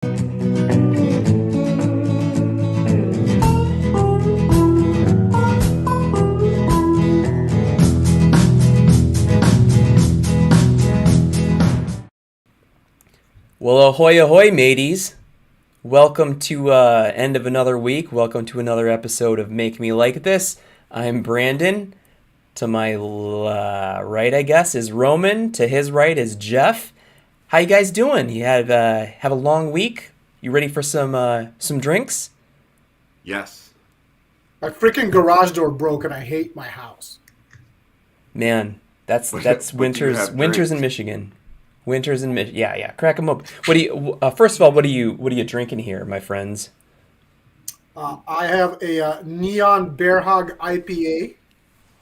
Well, ahoy, ahoy, mateys. Welcome to end of another week. Welcome to another episode of Make Me Like This. I'm Brandon. To my right, I guess, is Roman. To his right is Jeff. How you guys doing? You have a long week? You ready for some drinks? Yes. My freaking garage door broke and I hate my house. Man, that's winters in Michigan. Winters in Michigan. Yeah. Crack them up. What do you? First of all, what are you drinking here, my friends? I have a Neon Bear Hug IPA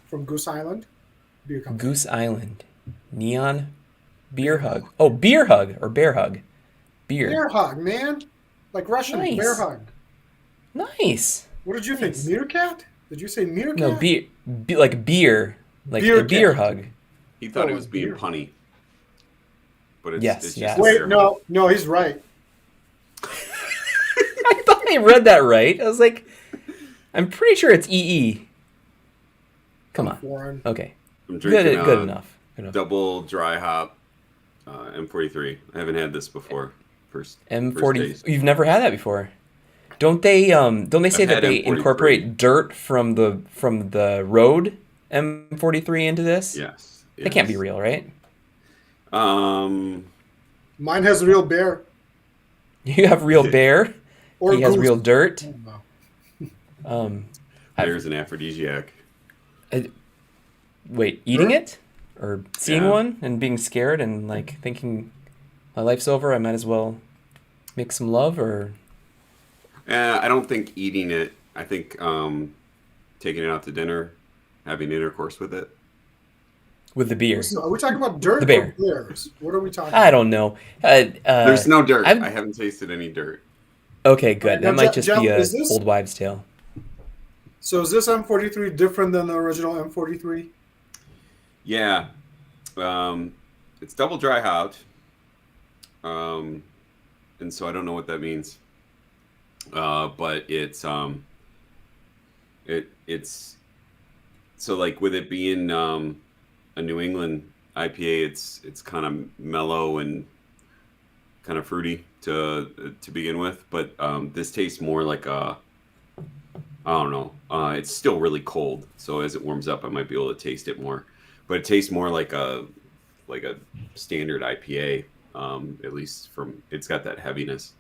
from Goose Island Beer Company. Goose Island, Neon Beer Hug. Oh, Beer Hug or Bear Hug. Beer Hug, man. Like Russian. Nice. Bear Hug. Nice. What did you think? Meerkat? Did you say meerkat? No, like beer. Like a beer hug. He thought it was being punny. But it's Yes, just yes. Wait, no, he's right. I thought I read that right. I was like, I'm pretty sure it's EE. Come on. Foreign. Okay. I'm drinking Good enough. double dry hop M43. I haven't had this before. First M40. You've never had that before. Don't they say that they M43. incorporate dirt from the road M43 into this? Yes. That can't be real, right? Mine has real bear. You have real bear. Or he has goose. real dirt. Oh, no. Beer's an aphrodisiac. Wait, eating it? Or seeing Yeah. one and being scared and like thinking my life's over, I might as well make some love? Or I don't think eating it. I think taking it out to dinner, having intercourse with it. with the beer? So are we talking about dirt The bear. or bears? What are we talking I about? don't know. There's no dirt. I've- I haven't tasted any dirt. Okay, good. Alright, That now, might just Jeff, be a is this- old wives' tale. So is this M43 different than the original M43? Yeah. It's double dry hopped. And so I don't know what that means. But it's it's so like with it being a New England IPA, it's kind of mellow and kind of fruity to begin with, but this tastes more like I don't know. It's still really cold, so as it warms up, I might be able to taste it more. But it tastes more like a standard IPA, at least from it's got that heaviness.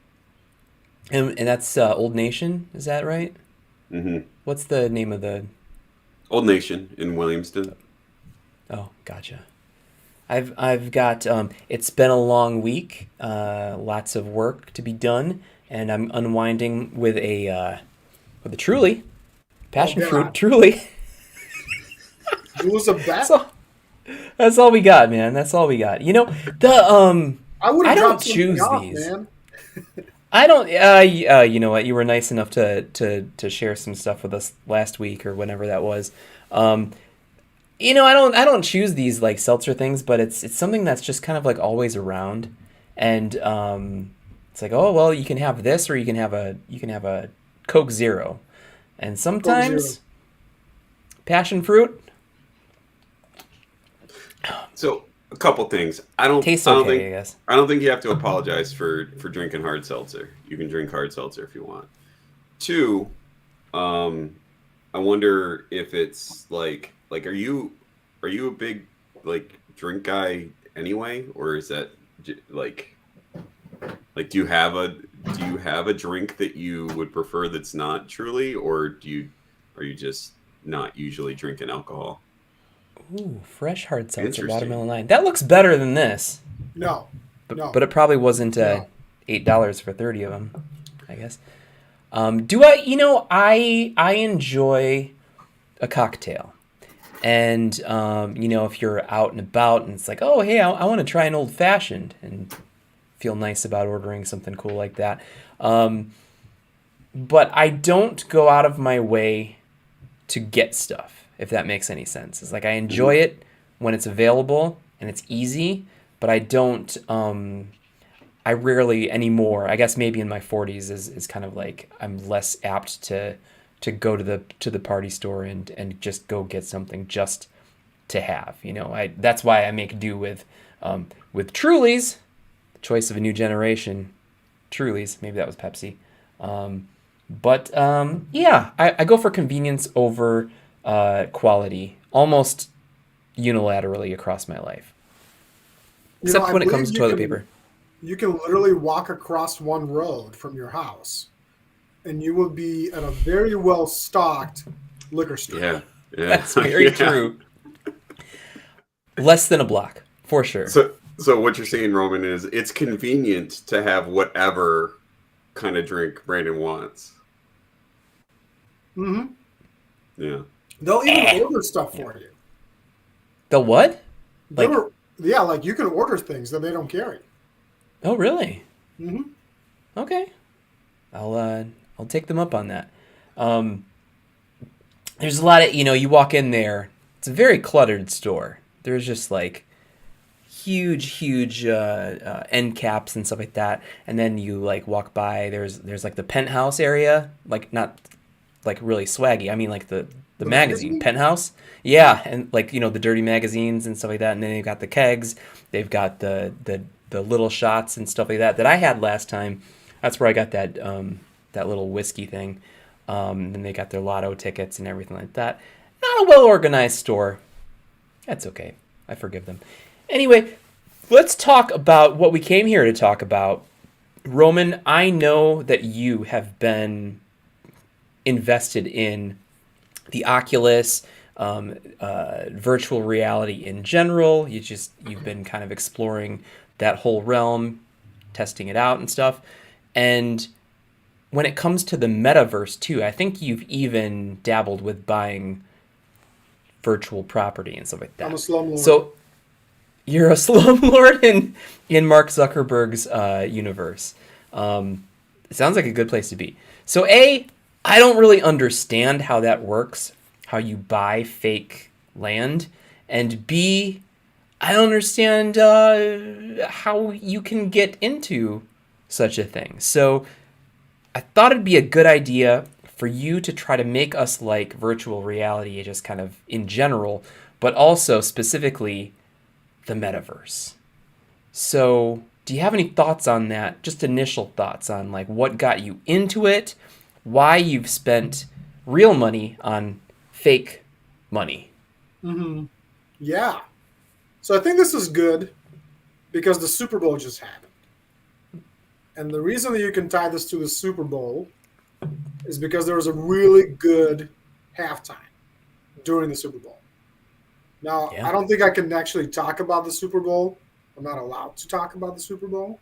And that's Old Nation, is that right? Mm-hmm. What's the name of the... Old Nation in Williamston. Oh, gotcha. I've got it's been a long week, lots of work to be done, and I'm unwinding with a Truly, passion God. fruit Truly. It was a bet. That's all we got, man. That's all we got. You know, I would I have don't dropped something choose off, these. man. I don't. You know what? You were nice enough to share some stuff with us last week or whenever that was. You know, I don't choose these like seltzer things, but it's something that's just kind of like always around, and it's like, oh well, you can have this or you can have a Coke Zero, and sometimes passion fruit So a couple things. I don't tastes I don't okay, think, I guess. I don't think you have to apologize for drinking hard seltzer. You can drink hard seltzer if you want. Two, I wonder if it's like are you a big like drink guy anyway, or is that like do you have a drink that you would prefer that's not Truly, or are you just not usually drinking alcohol? Ooh, fresh hard seltzer, Interesting. watermelon lime. That looks better than this, No. but it probably wasn't No. $8 for 30 of them, I guess. Do I? You know, I enjoy a cocktail, and you know, if you're out and about and it's like, oh hey, I want to try an old fashioned, and feel nice about ordering something cool like that. But I don't go out of my way to get stuff, if that makes any sense. It's like I enjoy it when it's available and it's easy, but I don't I rarely anymore. I guess maybe in my 40s is kind of like I'm less apt to go to the party store and just go get something just to have. You know, I that's why I make do with Trulies, the choice of a new generation. Trulies, maybe that was Pepsi. Yeah, I go for convenience over quality almost unilaterally across my life, except I when it believe comes to toilet paper. you can literally walk across one road from your house, and you will be at a very well stocked liquor store. Yeah. Yeah. That's very Yeah. true. Less than a block, for sure. So what you're saying, Roman, is it's convenient to have whatever kind of drink Brandon wants. Hmm. Yeah. They'll even Eh. order stuff Yeah. for you. The what? They Like, were, yeah, like you can order things that they don't carry. oh really? Hmm. Okay. I'll take them up on that. Um, there's a lot of, you walk in there. It's a very cluttered store. There's just like huge end caps and stuff like that. And then you like walk by. There's like the penthouse area, like not like really swaggy. I mean like the The magazine magazine? penthouse. Yeah, and like the dirty magazines and stuff like that. And then they've got the kegs. They've got the little shots and stuff like that I had last time. That's where I got that little whiskey thing. Then they got their lotto tickets and everything like that. Not a well organized store. That's okay. I forgive them. Anyway, let's talk about what we came here to talk about. Roman, I know that you have been invested in the Oculus, virtual reality in general. You've been kind of exploring that whole realm, testing it out and stuff. And when it comes to the metaverse too, I think you've even dabbled with buying virtual property and stuff like I'm a that. slumlord. So you're a slumlord in Mark Zuckerberg's universe. It sounds like a good place to be. So I don't really understand how that works, how you buy fake land, and B, I don't understand how you can get into such a thing. So I thought it'd be a good idea for you to try to make us like virtual reality, just kind of in general, but also specifically the metaverse. So, do you have any thoughts on that? Just initial thoughts on like what got you into it, why you've spent real money on fake money. Hmm. Yeah. So I think this is good because the Super Bowl just happened. And the reason that you can tie this to the Super Bowl is because there was a really good halftime during the Super Bowl. Now, Yeah. I don't think I can actually talk about the Super Bowl. I'm not allowed to talk about the Super Bowl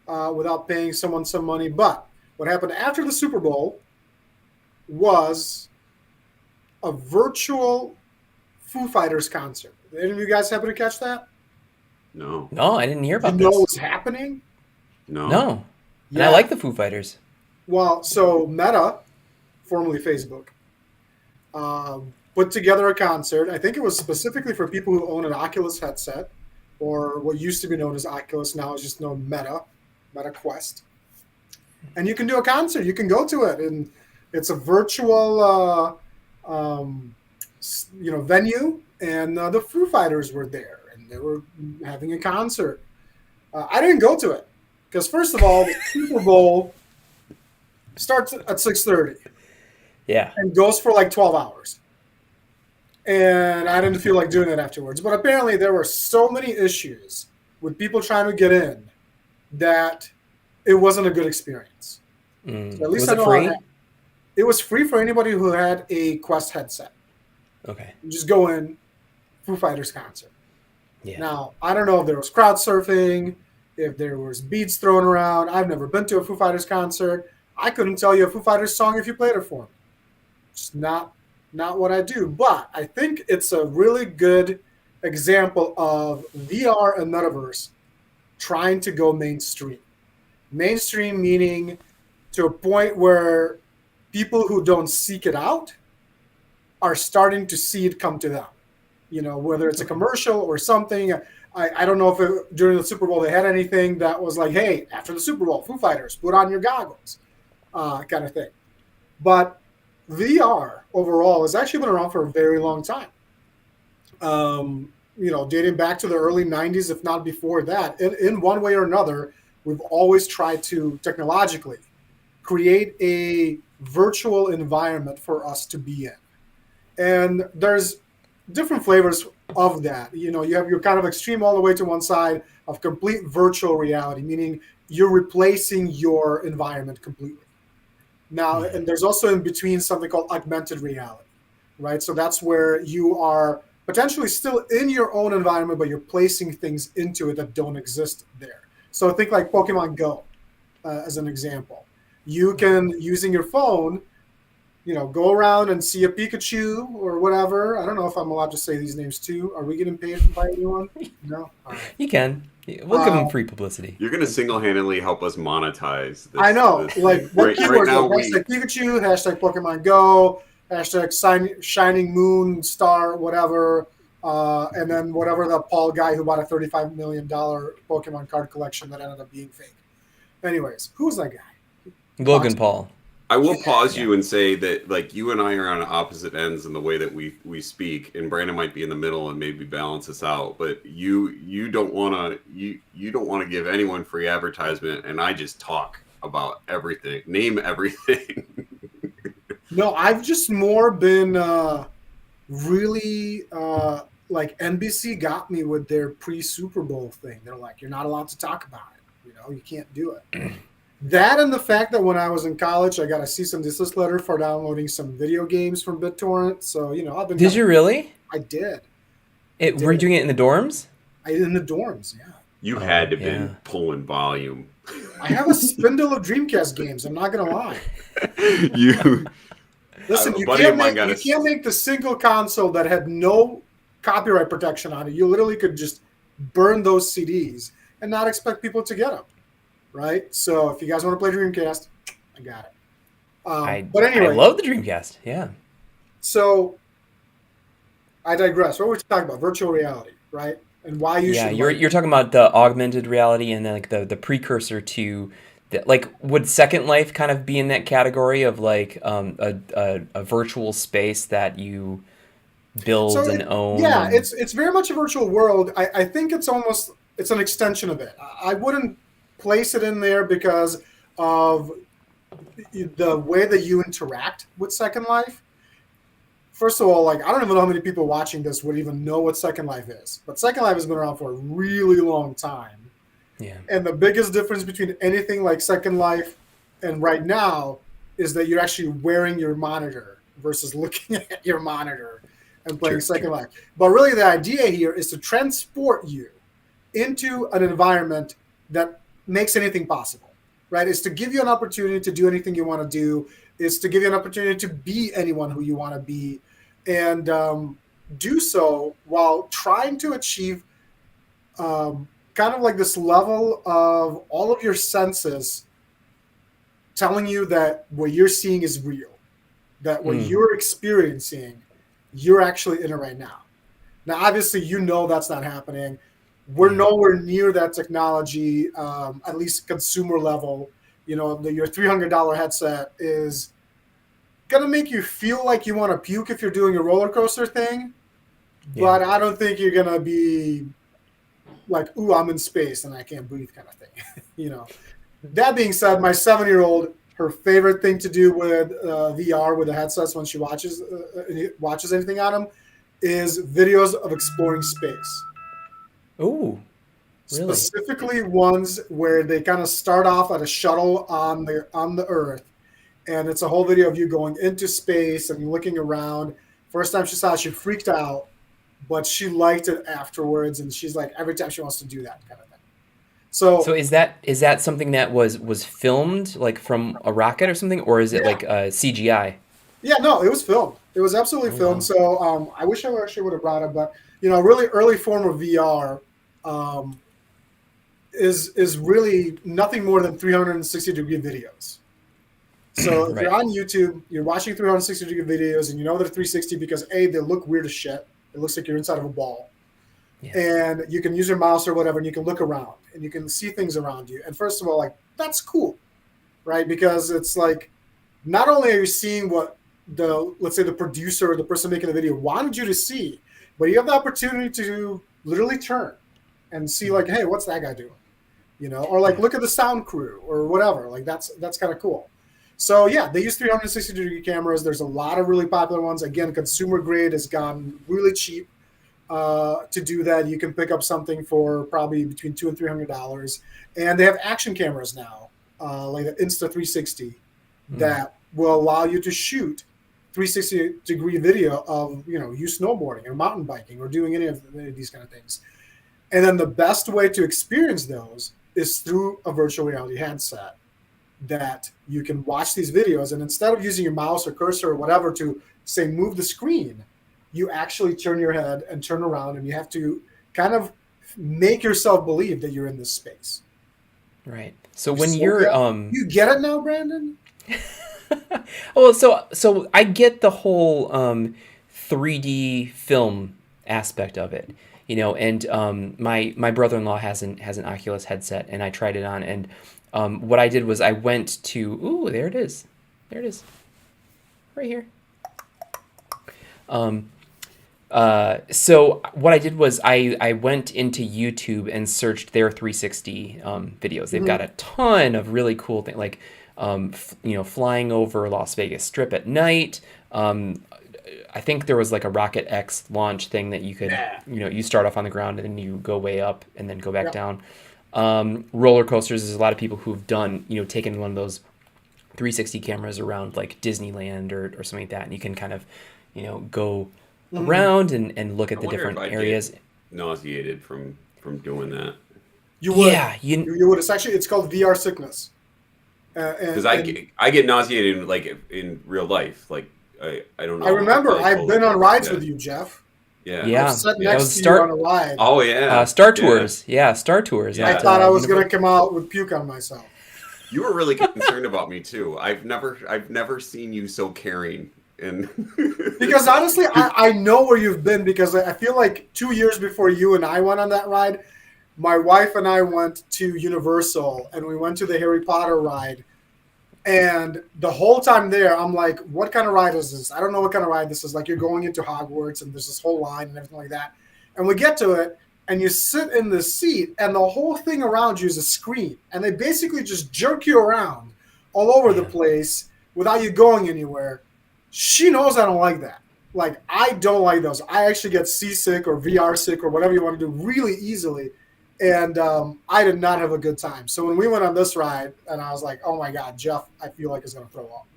without paying someone some money. But what happened after the Super Bowl was a virtual Foo Fighters concert. Did any of you guys happen to catch that? No. No, I didn't hear Did you about know it this. was happening? No. No. And I Yeah. like the Foo Fighters. Well, so Meta, formerly Facebook, put together a concert. I think it was specifically for people who own an Oculus headset, or what used to be known as Oculus, now is just known Meta Quest. And you can do a concert. You can go to it, and it's a virtual, venue. And the Foo Fighters were there, and they were having a concert. I didn't go to it because, first of all, the Super Bowl starts at 6:30 Yeah. and goes for like 12 hours. And I didn't feel like doing it afterwards. But apparently there were so many issues with people trying to get in that it wasn't a good experience. So at least Was I it know how it free? happened. It was free for anybody who had a Quest headset. Okay. You just go in, Foo Fighters concert. Yeah. Now, I don't know if there was crowd surfing, if there was beats thrown around. I've never been to a Foo Fighters concert. I couldn't tell you a Foo Fighters song if you played it for me. It's not what I do. But I think it's a really good example of VR and metaverse trying to go mainstream. Mainstream meaning to a point where people who don't seek it out are starting to see it come to them. Whether it's a commercial or something. I don't know if during the Super Bowl they had anything that was like, hey, after the Super Bowl, Foo Fighters, put on your goggles, kind of thing. But VR overall has actually been around for a very long time. Dating back to the early 90s, if not before that, in one way or another, we've always tried to technologically create a virtual environment for us to be in. And there's different flavors of that. You have your kind of extreme all the way to one side of complete virtual reality, meaning you're replacing your environment completely. Now, and there's also in between something called augmented reality, right? So that's where you are potentially still in your own environment, but you're placing things into it that don't exist there. So think like Pokemon Go, as an example. You can, using your phone, go around and see a Pikachu or whatever. I don't know if I'm allowed to say these names too. Are we getting paid by anyone? No? All right. You can. We'll give them free publicity. You're going to single-handedly help us monetize this. I know. This like, thing. what right keywords? now, Like, hashtag Pikachu, hashtag Pokemon Go, hashtag Shining Moon Star, whatever. And then whatever the Paul guy who bought a $35 million Pokemon card collection that ended up being fake. Anyways, who's that guy? Logan Paul. I will pause you and say that, like, you and I are on opposite ends in the way that we speak, and Brandon might be in the middle and maybe balance us out. But you don't want to give anyone free advertisement, and I just talk about everything, name everything. No, I've just more been really like NBC got me with their pre-Super Bowl thing. They're like, you're not allowed to talk about it. You can't do it. That and the fact that when I was in college, I got a cease and desist letter for downloading some video games from BitTorrent. So, I've been. Did you really? I did. Were you doing it in the dorms? In the dorms, yeah. You had to been pulling volume. I have a spindle of Dreamcast games. I'm not gonna lie. Listen, you can't make the single console that had no copyright protection on it. You literally could just burn those CDs and not expect people to get them. Right, so if you guys want to play Dreamcast, I got it. But anyway, I love the Dreamcast. Yeah. So I digress. What were we talking about? Virtual reality, right? And why you should. Yeah, you're talking about the augmented reality and then like the precursor to, like, would Second Life kind of be in that category of like a virtual space that you build and own? Yeah, it's very much a virtual world. I think it's an extension of it. I wouldn't place it in there because of the way that you interact with Second Life. First of all, like, I don't even know how many people watching this would even know what Second Life is. But Second Life has been around for a really long time. Yeah. And the biggest difference between anything like Second Life and right now is that you're actually wearing your monitor versus looking at your monitor and playing Second Life. But really the idea here is to transport you into an environment that makes anything possible, right? It's to give you an opportunity to do anything you want to do. It's to give you an opportunity to be anyone who you want to be, and do so while trying to achieve kind of like this level of all of your senses telling you that what you're seeing is real, that what you're experiencing, you're actually in it right now. Now, obviously, that's not happening. We're nowhere near that technology, at least consumer level. Your $300 headset is going to make you feel like you want to puke if you're doing a roller coaster thing. Yeah. But I don't think you're going to be like, ooh, I'm in space and I can't breathe kind of thing. That being said, my 7-year-old, her favorite thing to do with VR, with the headsets when she watches anything on them, is videos of exploring space. Ooh, really? Specifically ones where they kind of start off at a shuttle on the Earth, and it's a whole video of you going into space and looking around. First time she saw it, she freaked out, but she liked it afterwards, and she's like, every time she wants to do that kind of thing. So is that something that was filmed like from a rocket or something, or is it like CGI? Yeah, no, it was filmed. It was absolutely filmed. Wow. So I wish I actually would have brought it, but a really early form of VR is really nothing more than 360-degree videos. So if you're on YouTube, you're watching 360-degree videos, and they're 360 because A, they look weird as shit. It looks like you're inside of a ball. Yes. and you can use your mouse or whatever, and you can look around and you can see things around you. And first of all, like, that's cool, right? Because it's like, not only are you seeing what let's say the producer or the person making the video wanted you to see, but you have the opportunity to literally turn and see, like, hey, what's that guy doing? Or like, Yeah. look at the sound crew or whatever. Like, that's kind of cool. So yeah, they use 360-degree cameras. There's a lot of really popular ones. Again, consumer grade has gone really cheap to do that. You can pick up something for probably between $200 and $300, and they have action cameras now, like the Insta360, that will allow you to shoot 360-degree video of you snowboarding or mountain biking or doing any of these kind of things. And then the best way to experience those is through a virtual reality headset that you can watch these videos. And instead of using your mouse or cursor or whatever to say move the screen, you actually turn your head and turn around, and you have to kind of make yourself believe that you're in this space. Right. So when you're You get it now, Brandon? well, so I get the whole 3D film aspect of it, and my brother-in-law has an Oculus headset, and I tried it on, and what I did was I went to, ooh, there it is, right here. So what I did was I went into YouTube and searched their 360 videos. They've got a ton of really cool things, like flying over Las Vegas Strip at night. I think there was like a Rocket X launch thing that you could, you start off on the ground and then you go way up and then go back down. Roller coasters, there's a lot of people who've done, taken one of those 360 cameras around like Disneyland or something like that, and you can kind of, go around and look at the different areas. Nauseated from doing that. You would. Yeah, you would. It's called VR sickness. Because I get nauseated like in real life. Like I don't know. I remember I've been on rides with you, Jeff. Yeah. I've sat next to you on a ride. Oh yeah. Star Tours. Yeah, Star Tours. I thought I was gonna come out with puke on myself. You were really concerned about me too. I've never seen you so caring. And because honestly, I know where you've been, because I feel like 2 years before you and I went on that ride, my wife and I went to Universal and we went to the Harry Potter ride. And the whole time there, I'm like, what kind of ride is this? I don't know what kind of ride this is. Like, you're going into Hogwarts and there's this whole line and everything like that. And we get to it and you sit in the seat and the whole thing around you is a screen. And they basically just jerk you around all over the place without you going anywhere. She knows I don't like that. Like, I don't like those. I actually get seasick or VR sick or whatever you want to do really easily. And I did not have a good time. So when we went on this ride, and I was like, oh my God, Jeff, I feel like he's going to throw up.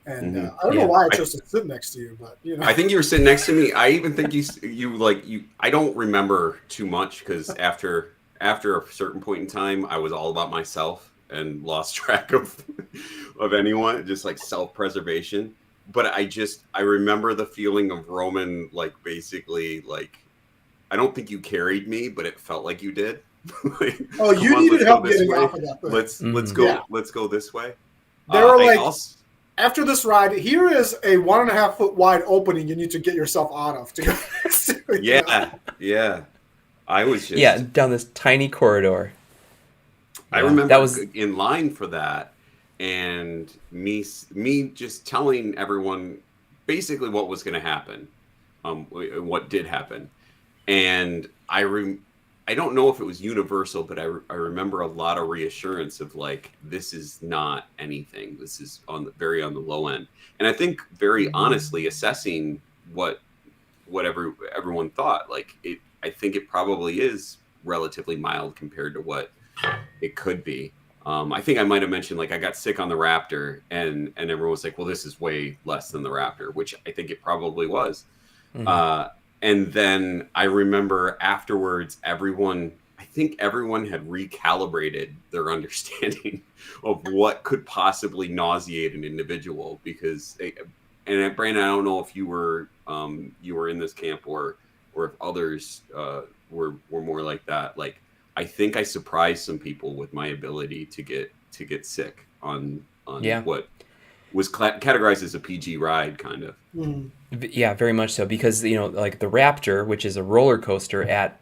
And I don't know why I chose to sit next to you, but I think you were sitting next to me. I even think you I don't remember too much, because after a certain point in time, I was all about myself and lost track of anyone, just like self-preservation. But I remember the feeling of Roman, like, basically, like, I don't think you carried me, but it felt like you did. Like, oh, you needed help getting off of that thing. Let's go. Let's go this way. They were like, after this ride, here is a 1.5 foot wide opening you need to get yourself out of to go. Yeah. I was just down this tiny corridor. I remember that was in line for that, and me just telling everyone basically what was going to happen, what did happen. And I don't know if it was universal, but I remember a lot of reassurance of like, this is not anything. This is very on the low end. And I think very honestly assessing what everyone thought, like I think it probably is relatively mild compared to what it could be. I think I might have mentioned, like, I got sick on the Raptor, and everyone was like, well, this is way less than the Raptor, which I think it probably was. And then I remember afterwards, I think everyone had recalibrated their understanding of what could possibly nauseate an individual, because and Brandon, I don't know if you were in this camp or if others were more like that. Like, I think I surprised some people with my ability to get sick on what was categorized as a PG ride, kind of. Yeah, very much so, because like the Raptor, which is a roller coaster at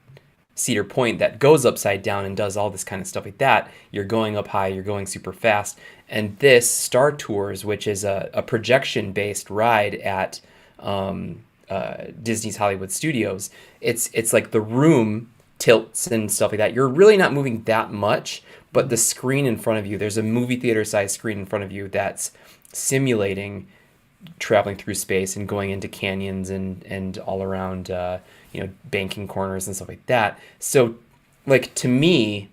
Cedar Point that goes upside down and does all this kind of stuff like that. You're going up high, you're going super fast. And this Star Tours, which is a projection based ride at Disney's Hollywood Studios, it's like the room tilts and stuff like that. You're really not moving that much, but the screen in front of you, there's a movie theater size screen in front of you that's simulating traveling through space and going into canyons and all around banking corners and stuff like that. So like to me,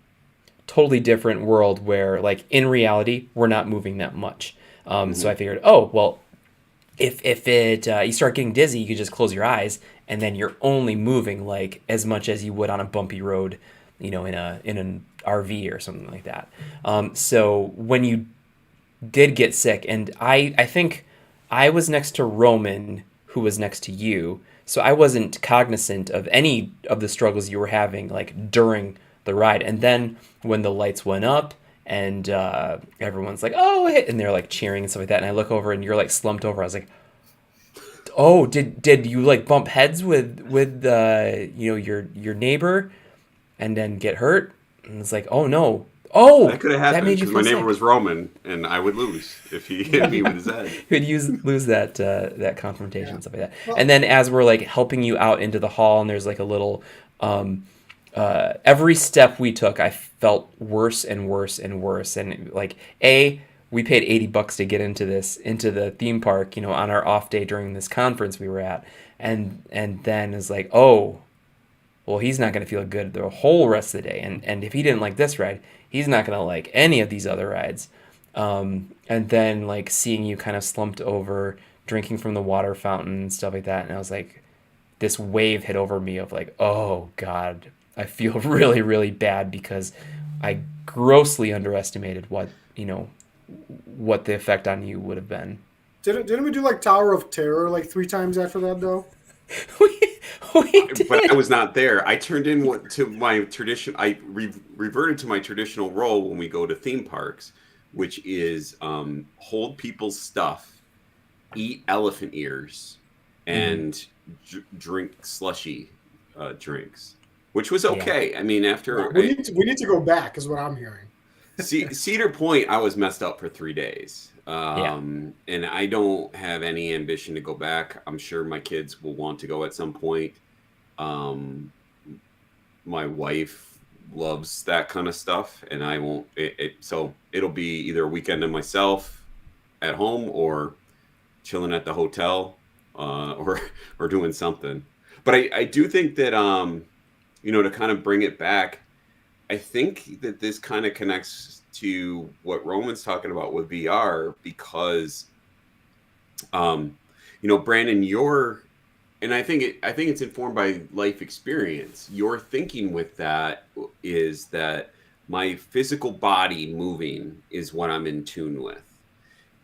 totally different world where like in reality we're not moving that much. So I figured, oh well, if it you start getting dizzy, you could just close your eyes and then you're only moving like as much as you would on a bumpy road, in an RV or something like that. So when you did get sick, and I think I was next to Roman, who was next to you, so I wasn't cognizant of any of the struggles you were having like during the ride. And then when the lights went up and everyone's like, "Oh!" and they're like cheering and stuff like that, and I look over and you're like slumped over. I was like, "Oh, did you like bump heads with your neighbor and then get hurt?" And it's like, "Oh no." Oh, That could have that happened made you because my feel neighbor sick. was Roman, and I would lose if he hit me with his head. Could lose that confrontation Yeah. and stuff like that. Well, And then as we're like helping you out into the hall, and there's like a little, every step we took, I felt worse and worse and worse. And like we paid $80 to get into the theme park, on our off day during this conference we were at, and then it's like, oh, well, he's not going to feel good the whole rest of the day. And if he didn't like this ride, he's not going to like any of these other rides. And then like seeing you kind of slumped over, drinking from the water fountain and stuff like that. And I was like, this wave hit over me of like, oh God, I feel really, really bad because I grossly underestimated what the effect on you would have been. didn't we do like Tower of Terror like 3 times after that though? we, we But I did. was not there. I turned in to my tradition. I reverted to my traditional role when we go to theme parks, which is hold people's stuff, eat elephant ears, Mhm. and drink slushy drinks, which was Yeah. okay. I mean, Yeah, after we need to go back, is what I'm hearing. Cedar Point, I was messed up for 3 days. Yeah. And I don't have any ambition to go back. I'm sure my kids will want to go at some point. Um, my wife loves that kind of stuff, and I won't. So it'll be either a weekend of myself at home or chilling at the hotel, or or doing something. But I do think that to kind of bring it back, I think that this kind of connects to what Roman's talking about with VR because um, Brandon, and I think it's informed by life experience. Your thinking with that is that my physical body moving is what I'm in tune with.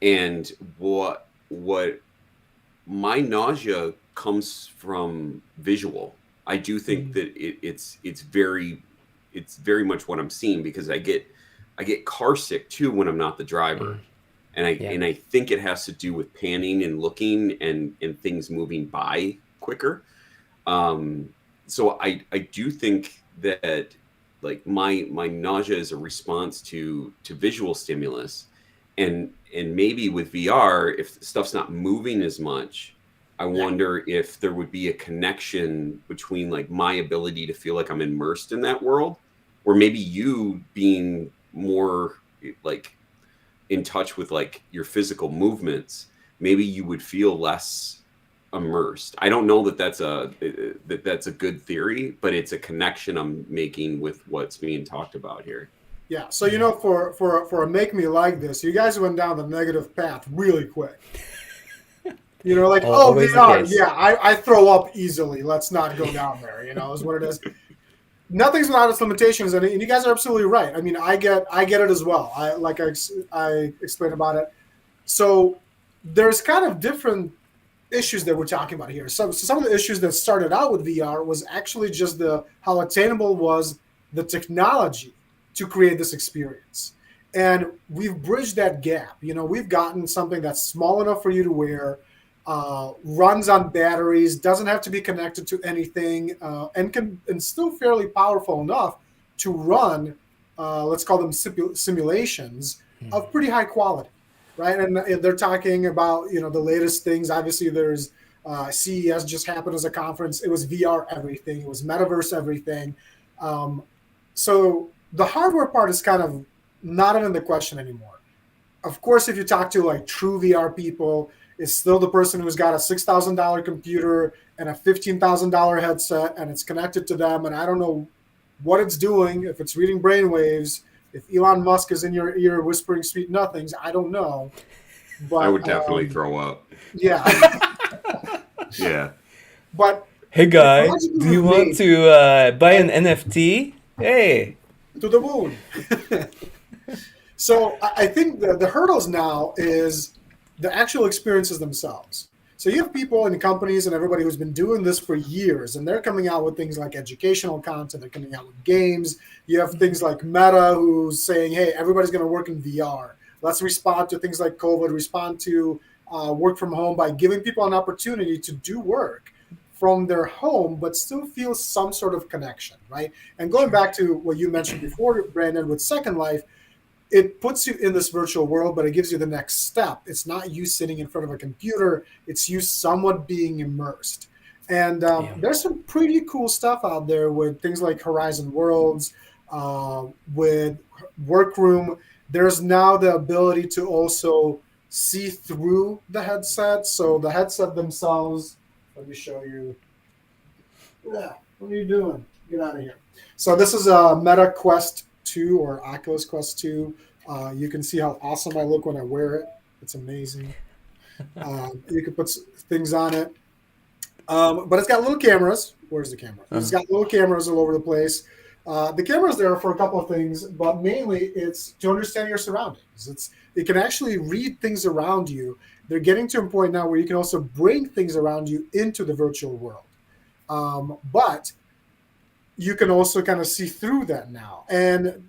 And what my nausea comes from visual. I do think Mhm. that it's very much what I'm seeing because I get car sick too when I'm not the driver. Mm. And I Yeah. and I think it has to do with panning and looking and things moving by quicker. Um, so I do think that like my nausea is a response to visual stimulus, and maybe with VR, if stuff's not moving as much, I Yeah. wonder if there would be a connection between like my ability to feel like I'm immersed in that world, or maybe you being more like in touch with like your physical movements, maybe you would feel less immersed. I don't know that that's a good theory, but it's a connection I'm making with what's being talked about here. Yeah. So Yeah. for a make me like this, you guys went down the negative path really quick. Like, oh, Always the VR, case. yeah, I throw up easily. Let's not go down there. Is what it is. Nothing's without its limitations, and you guys are absolutely right. I mean, I get it as well. I explained about it. So there's kind of different issues that we're talking about here. So some of the issues that started out with VR was actually just the how attainable was the technology to create this experience. And we've bridged that gap. We've gotten something that's small enough for you to wear, runs on batteries, doesn't have to be connected to anything, and still fairly powerful enough to run, let's call them simulations of pretty high quality, right? And they're talking about the latest things. Obviously, there's CES just happened as a conference. It was VR everything. It was metaverse everything. So the hardware part is kind of not even the question anymore. Of course, if you talk to like true VR people, it's still the person who's got a $6,000 computer and a $15,000 headset, and it's connected to them. And I don't know what it's doing, if it's reading brainwaves, if Elon Musk is in your ear whispering sweet nothings. I don't know. But I would definitely throw up. Yeah. Yeah. But Hey guy, technology do you was want made to buy an NFT? Hey. to the moon. So I think the hurdles now is the actual experiences themselves. So you have people and companies and everybody who's been doing this for years, and they're coming out with things like educational content. They're coming out with games. You have things like Meta, who's saying, hey, everybody's going to work in VR. Let's respond to things like COVID, respond to work from home by giving people an opportunity to do work from their home, but still feel some sort of connection, right? And going back to what you mentioned before, Brandon, with Second Life, it puts you in this virtual world, but it gives you the next step. It's not you sitting in front of a computer. It's you somewhat being immersed. And there's some pretty cool stuff out there with things like Horizon Worlds, with Workroom. There's now the ability to also see through the headset. So the headset themselves, let me show you. Yeah, what are you doing? Get out of here. So this is a Meta Quest 2 or Oculus Quest 2. You can see how awesome I look when I wear it. It's amazing. You can put things on it. But it's got little cameras. Where's the camera? It's got little cameras all over the place. The camera's there for a couple of things, but mainly it's to understand your surroundings. It can actually read things around you. They're getting to a point now where you can also bring things around you into the virtual world. But you can also kind of see through that now. And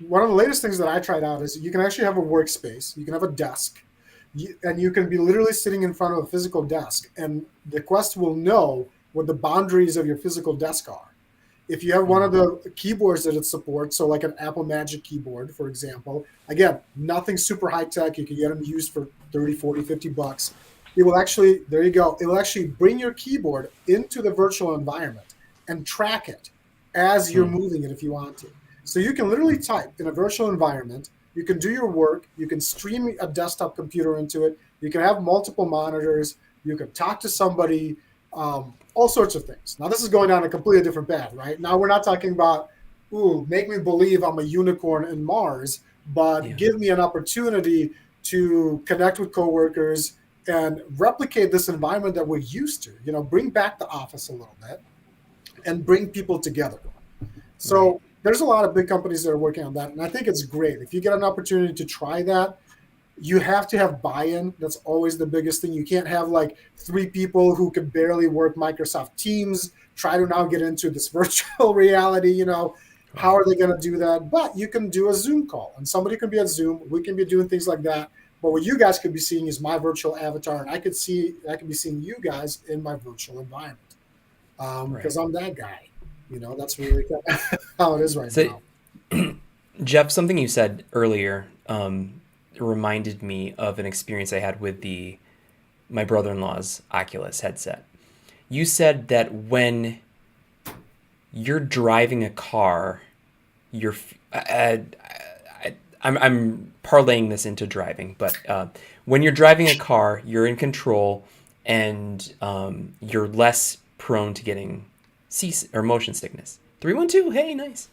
one of the latest things that I tried out is you can actually have a workspace. You can have a desk, and you can be literally sitting in front of a physical desk, and the Quest will know what the boundaries of your physical desk are. If you have one of the keyboards that it supports, so like an Apple Magic keyboard, for example, again, nothing super high tech. You can get them used for 30, 40, 50 bucks. It will actually, there you go. It will actually bring your keyboard into the virtual environment and track it as you're moving it if you want to. So you can literally type in a virtual environment. You can do your work. You can stream a desktop computer into it. You can have multiple monitors. You can talk to somebody, all sorts of things. Now, this is going down a completely different path, right? Now, we're not talking about, make me believe I'm a unicorn in Mars, but give me an opportunity to connect with coworkers and replicate this environment that we're used to, bring back the office a little bit and bring people together. So there's a lot of big companies that are working on that, and I think it's great. If you get an opportunity to try that, you have to have buy-in. That's always the biggest thing. You can't have like 3 people who can barely work Microsoft Teams try to now get into this virtual reality. How are they going to do that? But you can do a Zoom call, and somebody can be at Zoom. We can be doing things like that. But what you guys could be seeing is my virtual avatar, and I could be seeing you guys in my virtual environment because I'm that guy. That's really how it is now. Jeff, something you said earlier reminded me of an experience I had with my brother-in-law's Oculus headset. You said that when you're driving a car, I'm parlaying this into driving, but when you're driving a car, you're in control, and you're less prone to getting motion sickness. 312, hey, nice.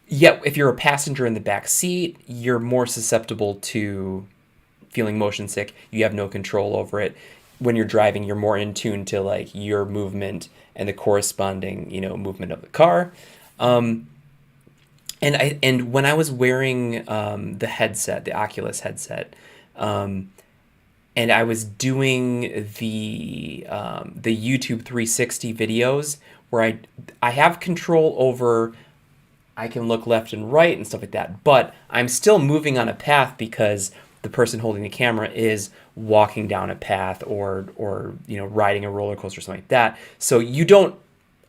If you're a passenger in the back seat, you're more susceptible to feeling motion sick. You have no control over it. When you're driving, you're more in tune to like your movement and the corresponding, movement of the car. And when I was wearing the headset, the Oculus headset, and I was doing the YouTube 360 videos where I have control over, I can look left and right and stuff like that, but I'm still moving on a path because the person holding the camera is walking down a path or riding a roller coaster or something like that. So you don't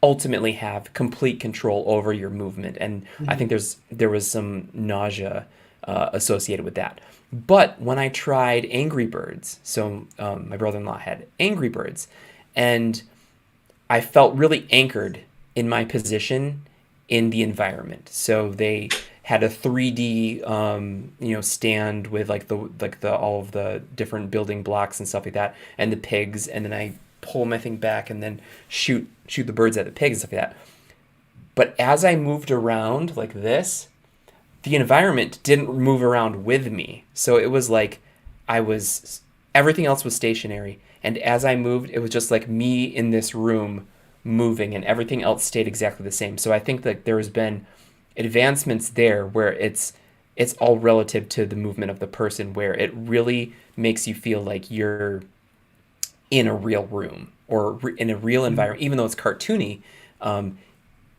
ultimately have complete control over your movement, and I think Mhm. there was some nausea associated with that. But when I tried Angry Birds, so my brother-in-law had Angry Birds, and I felt really anchored in my position in the environment. So they had a 3D stand with like the all of the different building blocks and stuff like that, and the pigs, and then I pull my thing back and then shoot the birds at the pigs and stuff like that. But as I moved around like this, the environment didn't move around with me. So it was like I was everything else was stationary, and as I moved, it was just like me in this room moving, and everything else stayed exactly the same. So I think that there has been advancements there where it's all relative to the movement of the person, where it really makes you feel like you're in a real room or in a real Mhm. environment, even though it's cartoony. Um,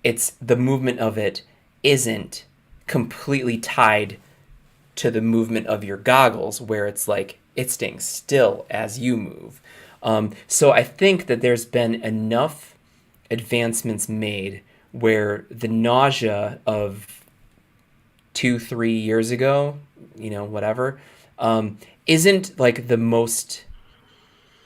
it's the movement of it isn't completely tied to the movement of your goggles, where it's like it's staying still as you move. So I think that there's been enough advancements made where the nausea of 2, 3 years ago, whatever, isn't like the most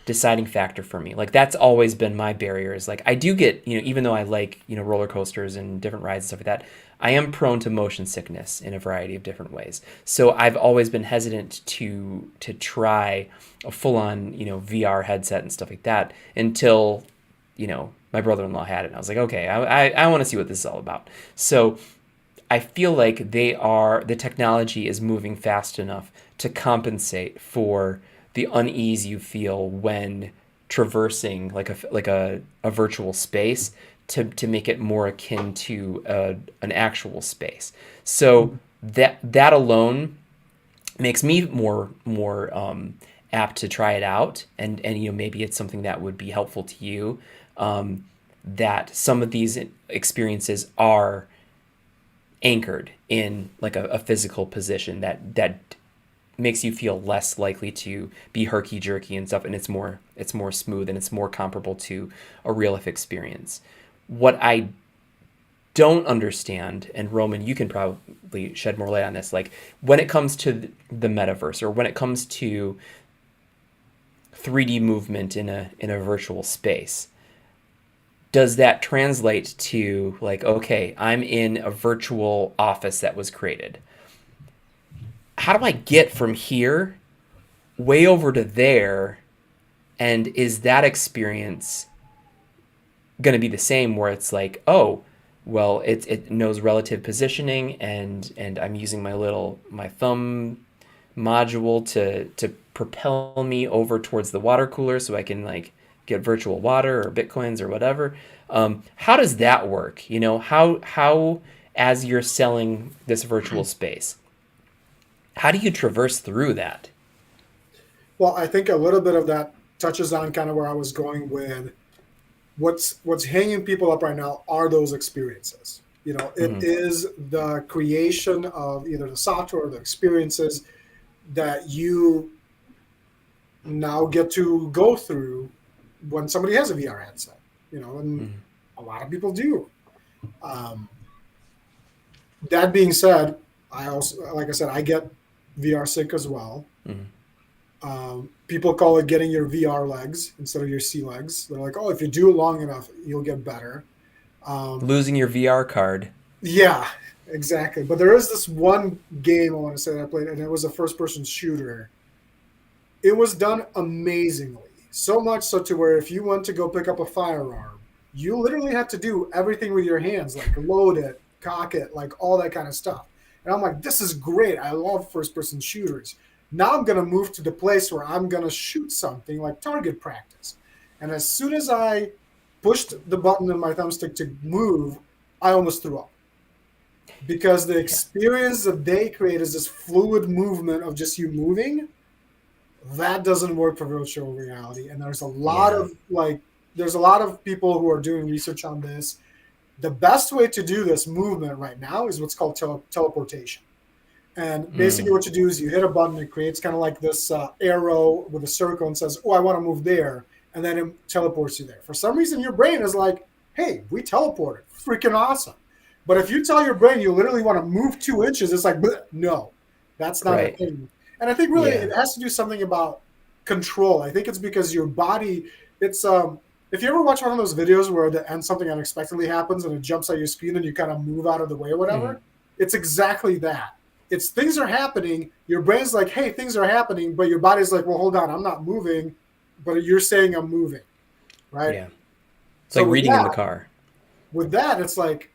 deciding factor for me. Like that's always been my barrier. Is like I do get, even though I like, roller coasters and different rides and stuff like that, I am prone to motion sickness in a variety of different ways. So I've always been hesitant to try a full on, VR headset and stuff like that until, my brother-in-law had it. And I was like, okay, I want to see what this is all about. So I feel like the technology is moving fast enough to compensate for the unease you feel when traversing like a virtual space to make it more akin to an actual space. So that alone makes me more apt to try it out, and maybe it's something that would be helpful to you. That some of these experiences are anchored in like a physical position that makes you feel less likely to be herky jerky and stuff, and it's more smooth and it's more comparable to a real life experience. What I don't understand, and Roman, you can probably shed more light on this, like when it comes to the metaverse or when it comes to 3D movement in a virtual space, does that translate to like, okay, I'm in a virtual office that was created? How do I get from here way over to there? And is that experience going to be the same where it's like, oh, well, it knows relative positioning, and I'm using my thumb module to propel me over towards the water cooler so I can like get virtual water or bitcoins or whatever. How does that work? How as you're selling this virtual space, how do you traverse through that? Well, I think a little bit of that touches on kind of where I was going with what's hanging people up right now are those experiences. It Mm-hmm. is the creation of either the software or the experiences that you now get to go through when somebody has a VR headset. And Mm-hmm. a lot of people do. Um, that being said, I also, like I said, I get VR sick as well. Mm-hmm. People call it getting your VR legs instead of your C legs. They're like, oh, if you do it long enough, you'll get better. Um, Losing your VR card. yeah, exactly. But there is this one game I want to say that I played, and it was a first person shooter. It was done amazingly. So much so to where if you went to go pick up a firearm, you literally had to do everything with your hands, like load it, cock it, like all that kind of stuff. And I'm like, this is great. I love first person shooters. Now I'm going to move to the place where I'm going to shoot something like target practice. And as soon as I pushed the button in my thumbstick to move, I almost threw up because the Yeah. experience that they create is this fluid movement of just you moving. That doesn't work for virtual reality, and Yeah. there's a lot of people who are doing research on this. The best way to do this movement right now is what's called teleportation, And basically Mm. what you do is you hit a button, it creates kind of like this arrow with a circle and says, oh, I want to move there. And then it teleports you there. For some reason, your brain is like, hey, we teleported. Freaking awesome. But if you tell your brain you literally want to move 2 inches, it's like, no, that's not a Right. thing. And I think really Yeah. it has to do something about control. I think it's because your body, it's if you ever watch one of those videos where the end something unexpectedly happens and it jumps at your screen and you kind of move out of the way or Mm. whatever, it's exactly that. It's things are happening. Your brain's like, hey, things are happening, but your body's like, well, hold on, I'm not moving, but you're saying I'm moving, right? Yeah. It's So like reading in the car. with that, it's like,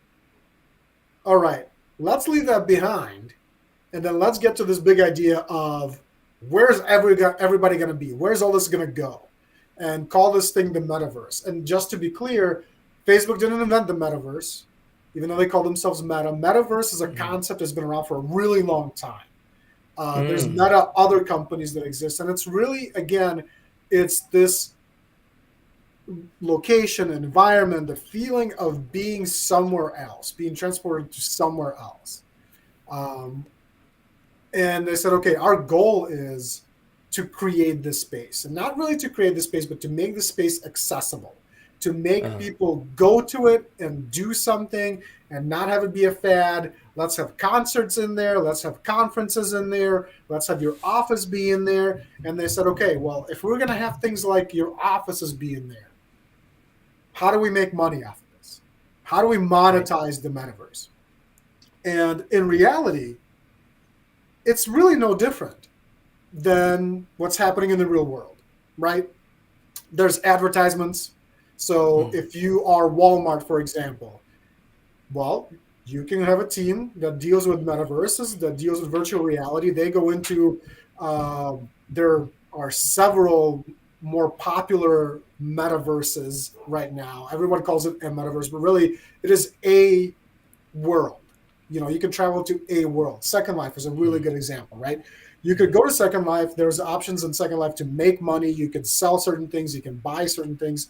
all right, let's leave that behind, and then let's get to this big idea of where's everybody going to be? Where's all this going to go? And call this thing the metaverse. And just to be clear, Facebook didn't invent the metaverse, even though they call themselves Meta. Metaverse is a concept that's been around for a really long time. There's Mm. Meta other companies that exist, and it's really, again, it's this location, environment, the feeling of being somewhere else, being transported to somewhere else. Um, and they said, okay, our goal is to create this space, and not really to create the space, but to make the space accessible, to make Uh, people go to it and do something and not have it be a fad. Let's have concerts in there. Let's have conferences in there. Let's have your office be in there. And they said, okay, well, if we're going to have things like your offices be in there, how do we make money off of this? How do we right. monetize the metaverse? And in reality, it's really no different than what's happening in the real world, right? There's advertisements. So Mm. if you are Walmart, for example, well, you can have a team that deals with metaverses, that deals with virtual reality. They go into, there are several more popular metaverses right now. Everyone calls it a metaverse, but really it is a world. You know, you can travel to a world. Second Life is a really Mm. good example, right? You could go to Second Life. There's options in Second Life to make money. You can sell certain things. You can buy certain things.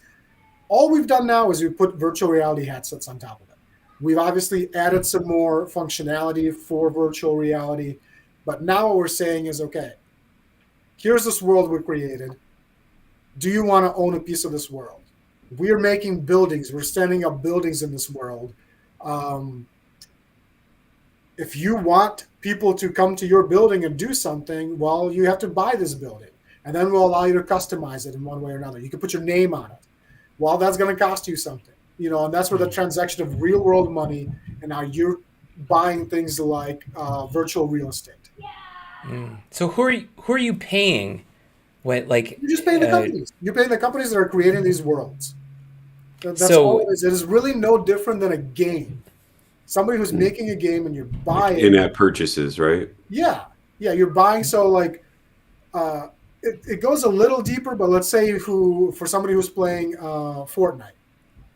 All we've done now is we put virtual reality headsets on top of it. We've obviously added some more functionality for virtual reality, but now what we're saying is, okay, here's this world we created. Do you want to own a piece of this world? We're making buildings. We're standing up buildings in this world. Um, if you want people to come to your building and do something, well, you have to buy this building. And then we'll allow you to customize it in one way or another. You can put your name on it. Well, that's going to cost you something, you know, and that's where the Mm. transaction of real world money and how you're buying things like virtual real estate. Mm. So who are you paying? What like You're just paying the uh, companies. You're paying the companies that are creating these worlds. That's all so it is. It is really no different than a game. Somebody who's Mm. making a game and you're Like buying. in-app purchases, right? Yeah, yeah, you're buying. So like, uh, it goes a little deeper, but let's say for somebody who's playing Fortnite,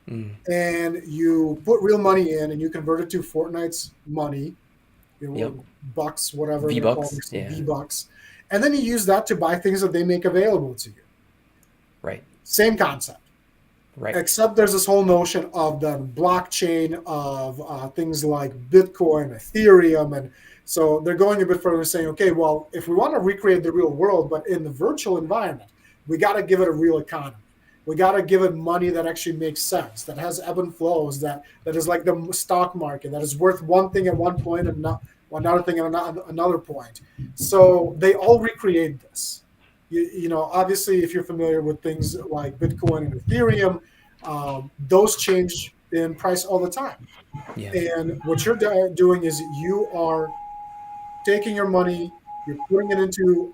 mm. and you put real money in and you convert it to Fortnite's money, you Yep. know, bucks, whatever V they're called, bucks. Yeah. V bucks, and then you use that to buy things that they make available to you. Right. Same concept, Right. except there's this whole notion of the blockchain of things like Bitcoin, Ethereum, and so they're going a bit further, saying, okay, well, if we want to recreate the real world, but in the virtual environment, we got to give it a real economy. We got to give it money that actually makes sense, that has ebb and flows, that is like the stock market, that is worth one thing at one point and not another thing at another point. So they all recreate this. You know, obviously, if you're familiar with things like Bitcoin and Ethereum, those change in price all the time. Yeah. And what you're doing is you are taking your money, you're putting it into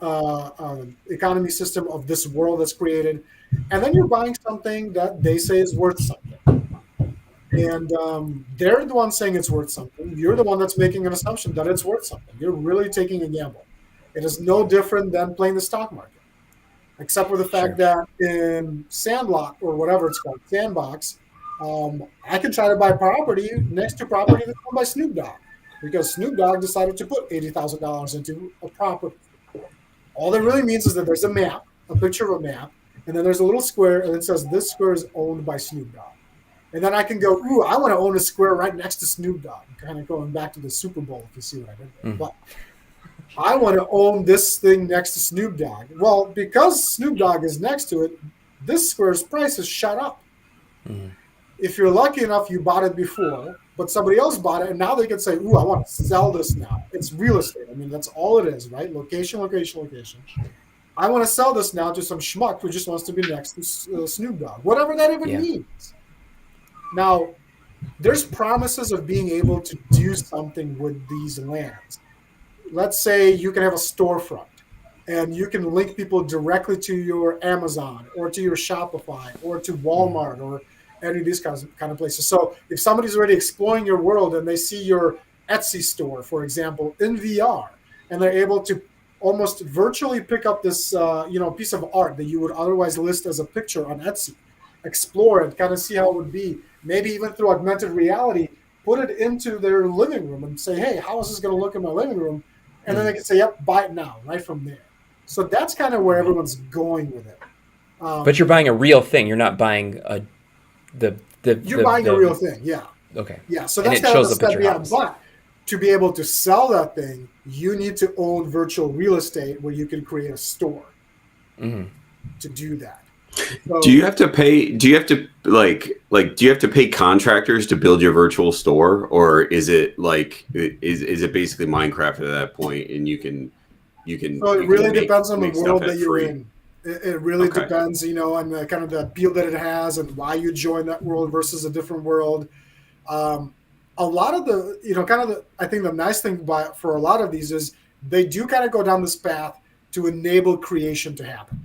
an economy system of this world that's created, and then you're buying something that they say is worth something. And they're the one saying it's worth something. You're the one that's making an assumption that it's worth something. You're really taking a gamble. It is no different than playing the stock market, except for the fact Sure. that in Sandlot or whatever it's called, Sandbox, I can try to buy property next to property that's owned by Snoop Dogg because Snoop Dogg decided to put $80,000 into a property. All that really means is that there's a map, a picture of a map, and then there's a little square, and it says this square is owned by Snoop Dogg. And then I can go, ooh, I want to own a square right next to Snoop Dogg. Kind of going back to the Super Bowl, if you see what I did there. Mm. But I want to own this thing next to Snoop Dogg. Well, because Snoop Dogg is next to it, this square's price is shut up. Mm. If you're lucky enough, you bought it before, but somebody else bought it, and now they can say, "Ooh, I want to sell this now." It's real estate. I mean, that's all it is, right? Location, location, location. I want to sell this now to some schmuck who just wants to be next to Snoop Dogg, whatever that even Yeah. means. Now, there's promises of being able to do something with these lands. Let's say you can have a storefront and you can link people directly to your Amazon or to your Shopify or to Mm. Walmart or any of these kind of places. So if somebody's already exploring your world and they see your Etsy store, for example, in VR, and they're able to almost virtually pick up this piece of art that you would otherwise list as a picture on Etsy, explore it, kind of see how it would be, maybe even through augmented reality, put it into their living room and say, hey, how is this going to look in my living room? And then they Mm. can say, yep, buy it now, right from there. So that's kind of where Right. everyone's going with it. But you're buying a real thing. You're not buying the You're buying a real the thing, yeah. okay. Yeah, so And that's it kind of shows the up at step your beyond. house. But to be able to sell that thing, you need to own virtual real estate where you can create a store Mm. to do that. Do So you have to pay? Do you have to Do you have to pay contractors to build your virtual store, or is it is it basically Minecraft at that point, and So it you can really depends on the make stuff world at that you're free? in. It really Okay. depends, on the kind of the appeal that it has and why you join that world versus a different world. Um, a lot of the, kind of the, I think the nice thing for a lot of these is they do kind of go down this path to enable creation to happen.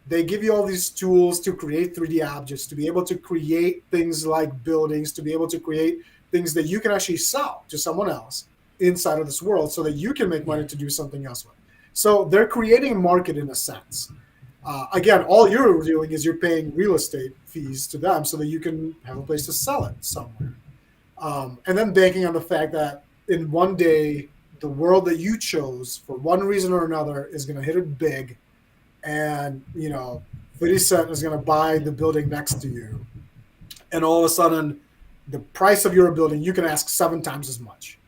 They give you all these tools to create 3D objects, to be able to create things like buildings, to be able to create things that you can actually sell to someone else inside of this world so that you can make Yeah. money to do something else with. So they're creating a market in a sense. Again, all you're doing is you're paying real estate fees to them so that you can have a place to sell it somewhere. And then banking on the fact that in one day, the world that you chose for one reason or another is going to hit it big, and 50 Cent is going to buy the building next to you, and all of a sudden, the price of your building you can ask 7 times as much.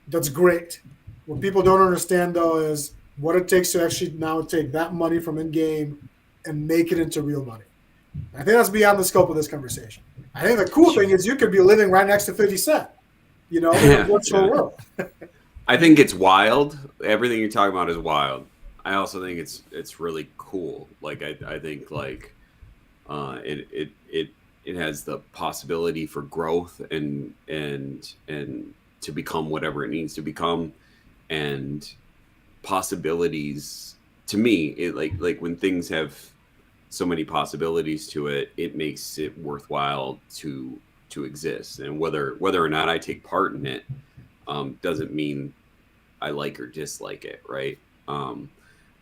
That's great. What people don't understand though is what it takes to actually now take that money from in game and make it into real money. I think that's beyond the scope of this conversation. I think the cool Sure. thing is you could be living right next to 50 Cent, in a Yeah, virtual yeah. world. I think it's wild. Everything you're talking about is wild. I also think it's really cool. I think it has the possibility for growth and to become whatever it needs to become, and possibilities. To me, it like when things have so many possibilities to it, it makes it worthwhile to exist. And whether or not I take part in it doesn't mean I like or dislike it, right?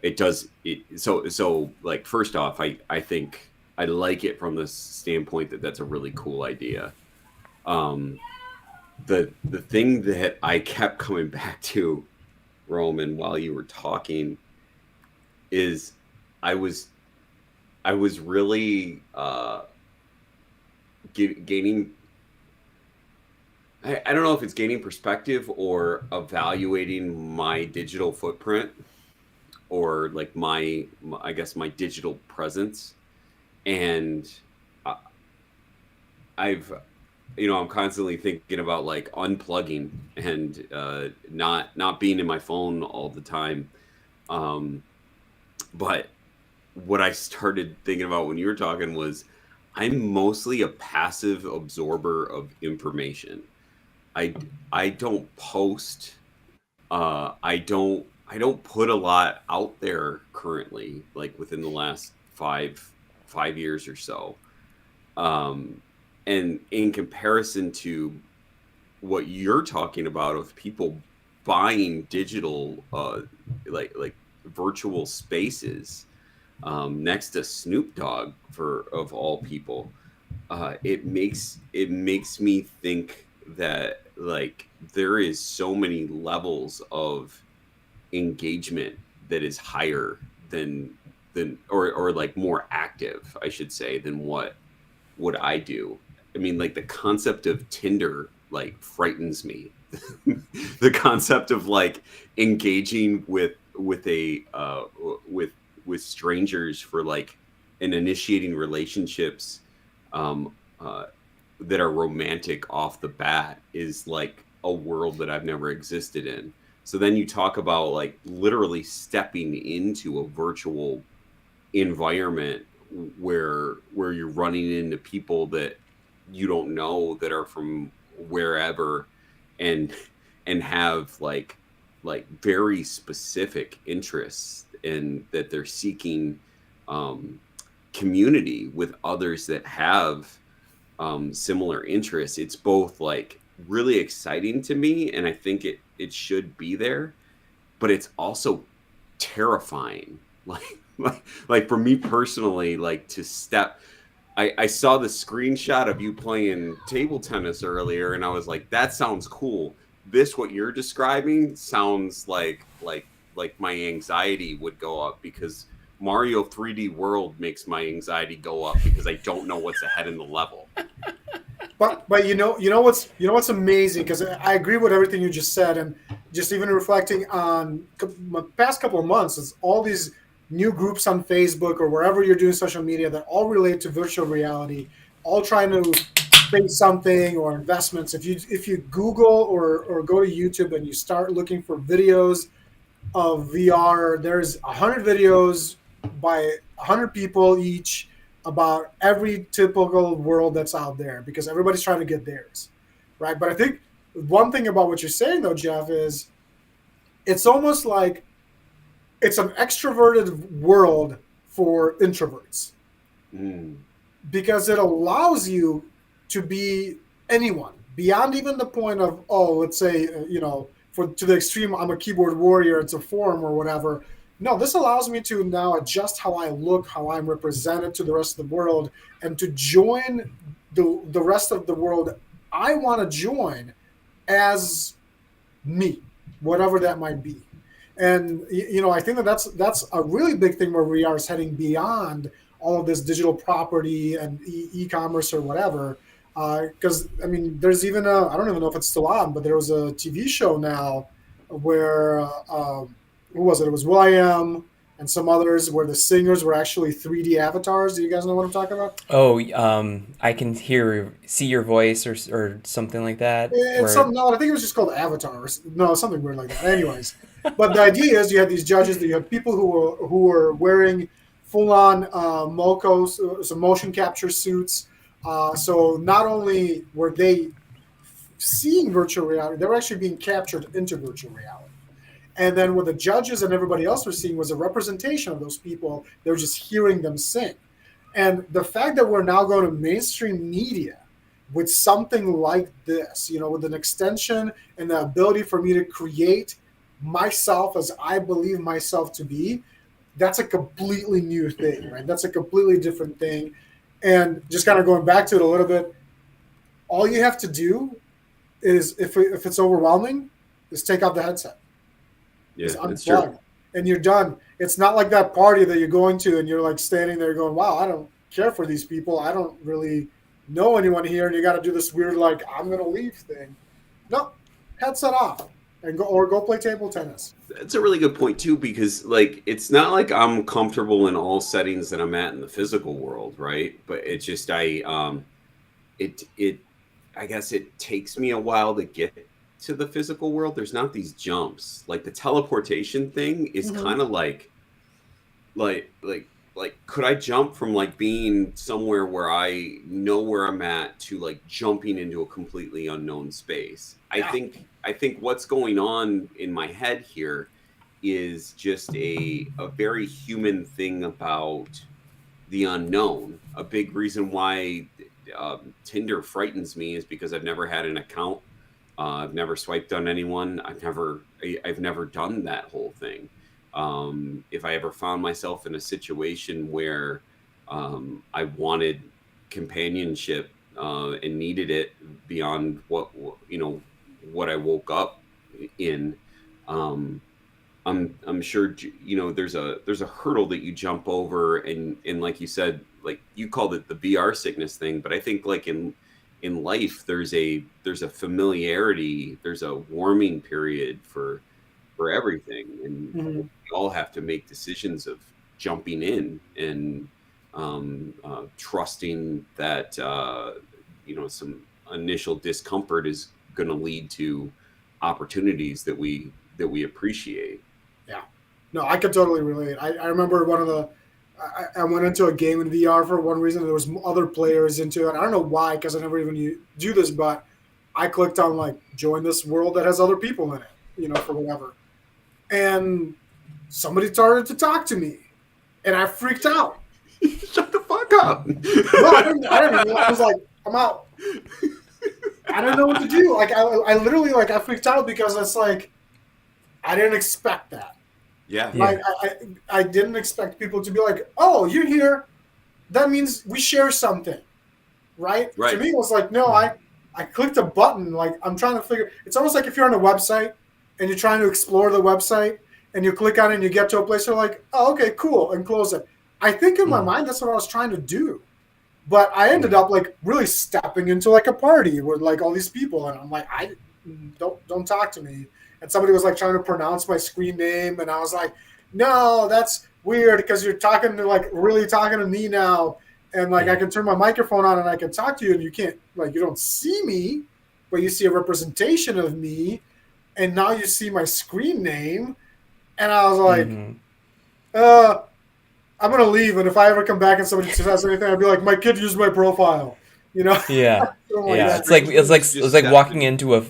It does it so like first off, I think I like it from the standpoint that that's a really cool idea. Um, the thing that I kept coming back to, Roman, while you were talking, is I was I was really gaining. I don't know if it's gaining perspective or evaluating my digital footprint, or like I guess my digital presence. And I- I've I'm constantly thinking about like unplugging and not being in my phone all the time. um but what I started thinking about when you were talking was I'm mostly a passive absorber of information. i I don't post. I don't put a lot out there currently, like within the last five years or so. Um, and in comparison to what you're talking about of people buying digital, like virtual spaces, next to Snoop Dogg, for of all people, it makes me think that like there is so many levels of engagement that is higher than or like more active, I should say, than what I do. I mean, like the concept of Tinder like frightens me. the concept of like engaging with a with strangers for like and initiating relationships um, uh, that are romantic off the bat is like a world that I've never existed in. So then you talk about like literally stepping into a virtual environment where you're running into people that you don't know that are from wherever and have like very specific interests and that they're seeking um, community with others that have similar interests. It's both like really exciting to me, and I think it should be there, but it's also terrifying. Like for me personally, like to step. I saw the screenshot of you playing table tennis earlier, and I was like, that sounds cool. This what you're describing sounds like my anxiety would go up because Mario 3D World makes my anxiety go up because I don't know what's ahead in the level. But you know what's amazing, because I agree with everything you just said, and just even reflecting on my past couple of months, is all these new groups on Facebook or wherever you're doing social media that all relate to virtual reality, all trying to create something or investments. If you Google or go to YouTube and you start looking for videos of VR. There's 100 videos by 100 people each about every typical world that's out there, because everybody's trying to get theirs, right? But I think one thing about what you're saying though, Jeff, is it's almost like it's an extroverted world for introverts, Mm. because it allows you to be anyone beyond even the point of, oh, let's say, for to the extreme, I'm a keyboard warrior, it's a form or whatever. No, this allows me to now adjust how I look, how I'm represented to the rest of the world, and to join the rest of the world I want to join as me, whatever that might be. And I think that that's a really big thing where we are heading beyond all of this digital property and e-commerce or whatever. Because I mean, there's even I don't even know if it's still on, but there was a TV show now where who was it? It was Will.i.am and some others, where the singers were actually 3D avatars. Do you guys know what I'm talking about? Oh, I can see your voice, or something like that. It's Where something. No, I think it was just called Avatar. No, something weird like that. Anyways, but the idea is you had these judges. That you had people who were wearing full on mocos, so motion capture suits. So not only were they seeing virtual reality, they were actually being captured into virtual reality. And then what the judges and everybody else were seeing was a representation of those people. They were just hearing them sing. And the fact that we're now going to mainstream media with something like this, with an extension and the ability for me to create myself as I believe myself to be, that's a completely new thing, right? That's a completely different thing. And just kind of going back to it a little bit, all you have to do is, if it's overwhelming, is take out the headset. Yeah, Just it's true. unplug, and you're done. It's not like that party that you're going to and you're like standing there going, wow, I don't care for these people. I don't really know anyone here. And you got to do this weird, like, I'm going to leave thing. No, headset off and go play table tennis. That's a really good point too, because like it's not like I'm comfortable in all settings that I'm at in the physical world, right? But it's just it I guess it takes me a while to get to the physical world. There's not these jumps. Like the teleportation thing is Mm-hmm. kind of like like could I jump from like being somewhere where I know where I'm at to like jumping into a completely unknown space? Yeah. I think what's going on in my head here is just a very human thing about the unknown. A big reason why Tinder frightens me is because I've never had an account. I've never swiped on anyone. I've never done that whole thing. If I ever found myself in a situation where I wanted companionship and needed it beyond what I woke up in, um, I'm sure there's a hurdle that you jump over, and like you said, like you called it the VR sickness thing, but I think like in in life, there's a familiarity, there's a warming period for everything, and Mhm. we all have to make decisions of jumping in and trusting that some initial discomfort is going to lead to opportunities that we appreciate. Yeah. No, I could totally relate. I remember one of the I went into a game in VR for one reason. There was other players into it. I don't know why, because I never even do this, but I clicked on like join this world that has other people in it, for whatever. And somebody started to talk to me, and I freaked out. Shut the fuck up. No, I didn't. I didn't. I was like, I'm out. I didn't know what to do. Like I literally I freaked out because it's like I didn't expect that. Yeah. Like I didn't expect people to be like, oh, you're here. That means we share something, right? Right. To me, it was like, no, I clicked a button. Like I'm trying to figure. It's almost like if you're on a website and you're trying to explore the website and you click on it and you get to a place, you're like, oh, okay, cool, and close it. I think in my mind that's what I was trying to do, but I ended up like really stepping into like a party with like all these people, and I'm like, I don't talk to me. And somebody was like trying to pronounce my screen name, and I was like, no, that's weird because you're talking to really talking to me now, and like I can turn my microphone on and I can talk to you, and you can't you don't see me, but you see a representation of me, and now you see my screen name, and I was like, I'm gonna leave, and if I ever come back and somebody says anything, I'd be like, my kid used my profile, Yeah. Yeah. That. It's like walking into a.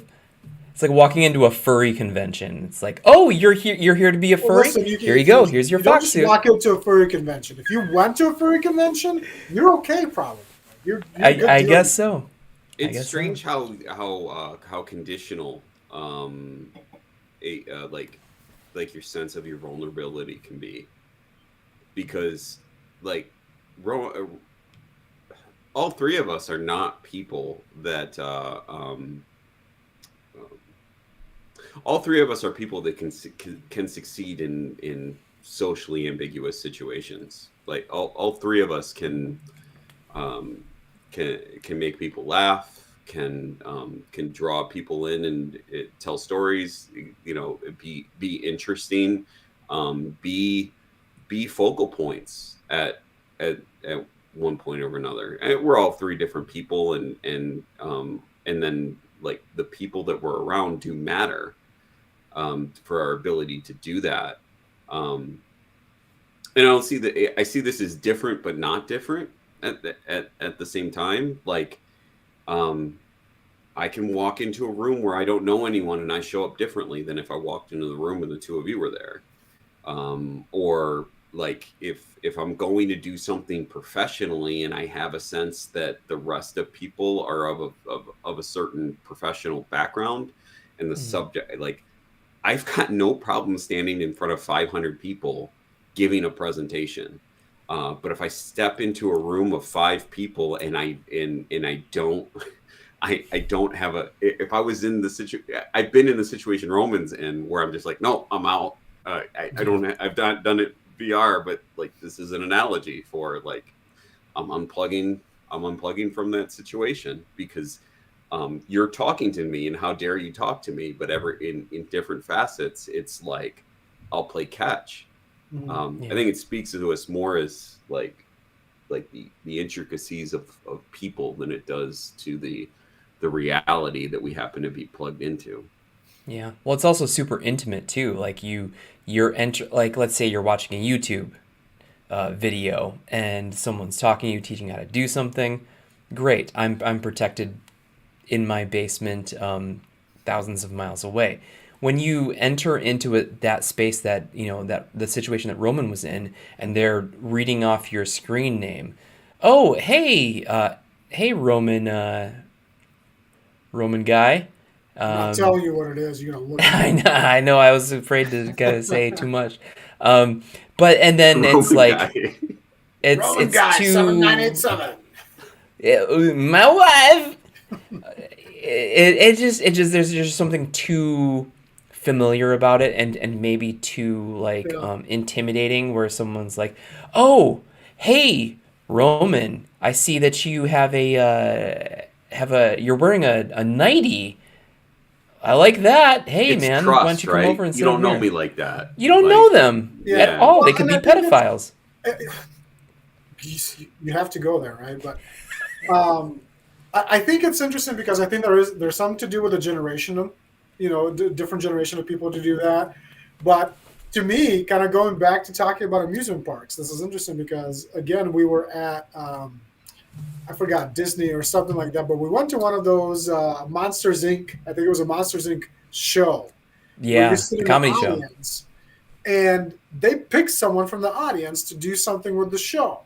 It's like walking into a furry convention. It's like, oh, you're here. You're here to be a furry. Listen, here you go. Here's your fox suit. You don't just walk into a furry convention. If you went to a furry convention, you're okay, probably. I guess so. It's strange how conditional like your sense of your vulnerability can be, because all three of us are not people that all three of us are people that can succeed in socially ambiguous situations. Like all three of us can make people laugh, can draw people in and tell stories, be interesting, be focal points at one point or another. And we're all three different people, and then like the people that we're around do matter for our ability to do that. And I see this as different but not different at the same time. Like I can walk into a room where I don't know anyone and I show up differently than if I walked into the room and the two of you were there. Or like if I'm going to do something professionally and I have a sense that the rest of people are of a certain professional background, and the subject, like I've got no problem standing in front of 500 people giving a presentation. But if I step into a room of 5 people and I don't I don't have if I was in the situation, I've been in the situation Roman's in, where I'm just like, no, I'm out. I don't. I've not done it VR, but like this is an analogy for like I'm unplugging from that situation, because you're talking to me, and how dare you talk to me? But in different facets, it's like I'll play catch. I think it speaks to us more as like the intricacies of people than it does to the reality that we happen to be plugged into. Yeah. Well, it's also super intimate too. Like like let's say you're watching a YouTube video and someone's talking to you, teaching how to do something. Great. I'm protected in my basement, thousands of miles away. When you enter into that space that that the situation that Roman was in, and they're reading off your screen name. Oh, hey, Roman. Roman guy. I'm not telling you what it is. You're gonna look at it. I know. I was afraid to kind of say too much. But and then it's like guy. Roman guy, too 7987. my wife. It just there's just something too familiar about it, and maybe too like intimidating, where someone's like, oh, hey, Roman, I see that you have you're wearing a nightie. I like that. Hey It's man, why don't trust, you come over right? and You sit over don't know here? me like that. You don't know Like, them Yeah. at yeah, all. They Well, could and be I think pedophiles. you have to go there, right? But I think it's interesting because I think there's something to do with the generation of, different generation of people to do that. But to me, kind of going back to talking about amusement parks, this is interesting because again, we were at I forgot Disney or something like that, but we went to one of those Monsters Inc. I think it was a Monsters Inc. show where you're Yeah, the sitting in the comedy show. audience and they pick someone from the audience to do something with the show.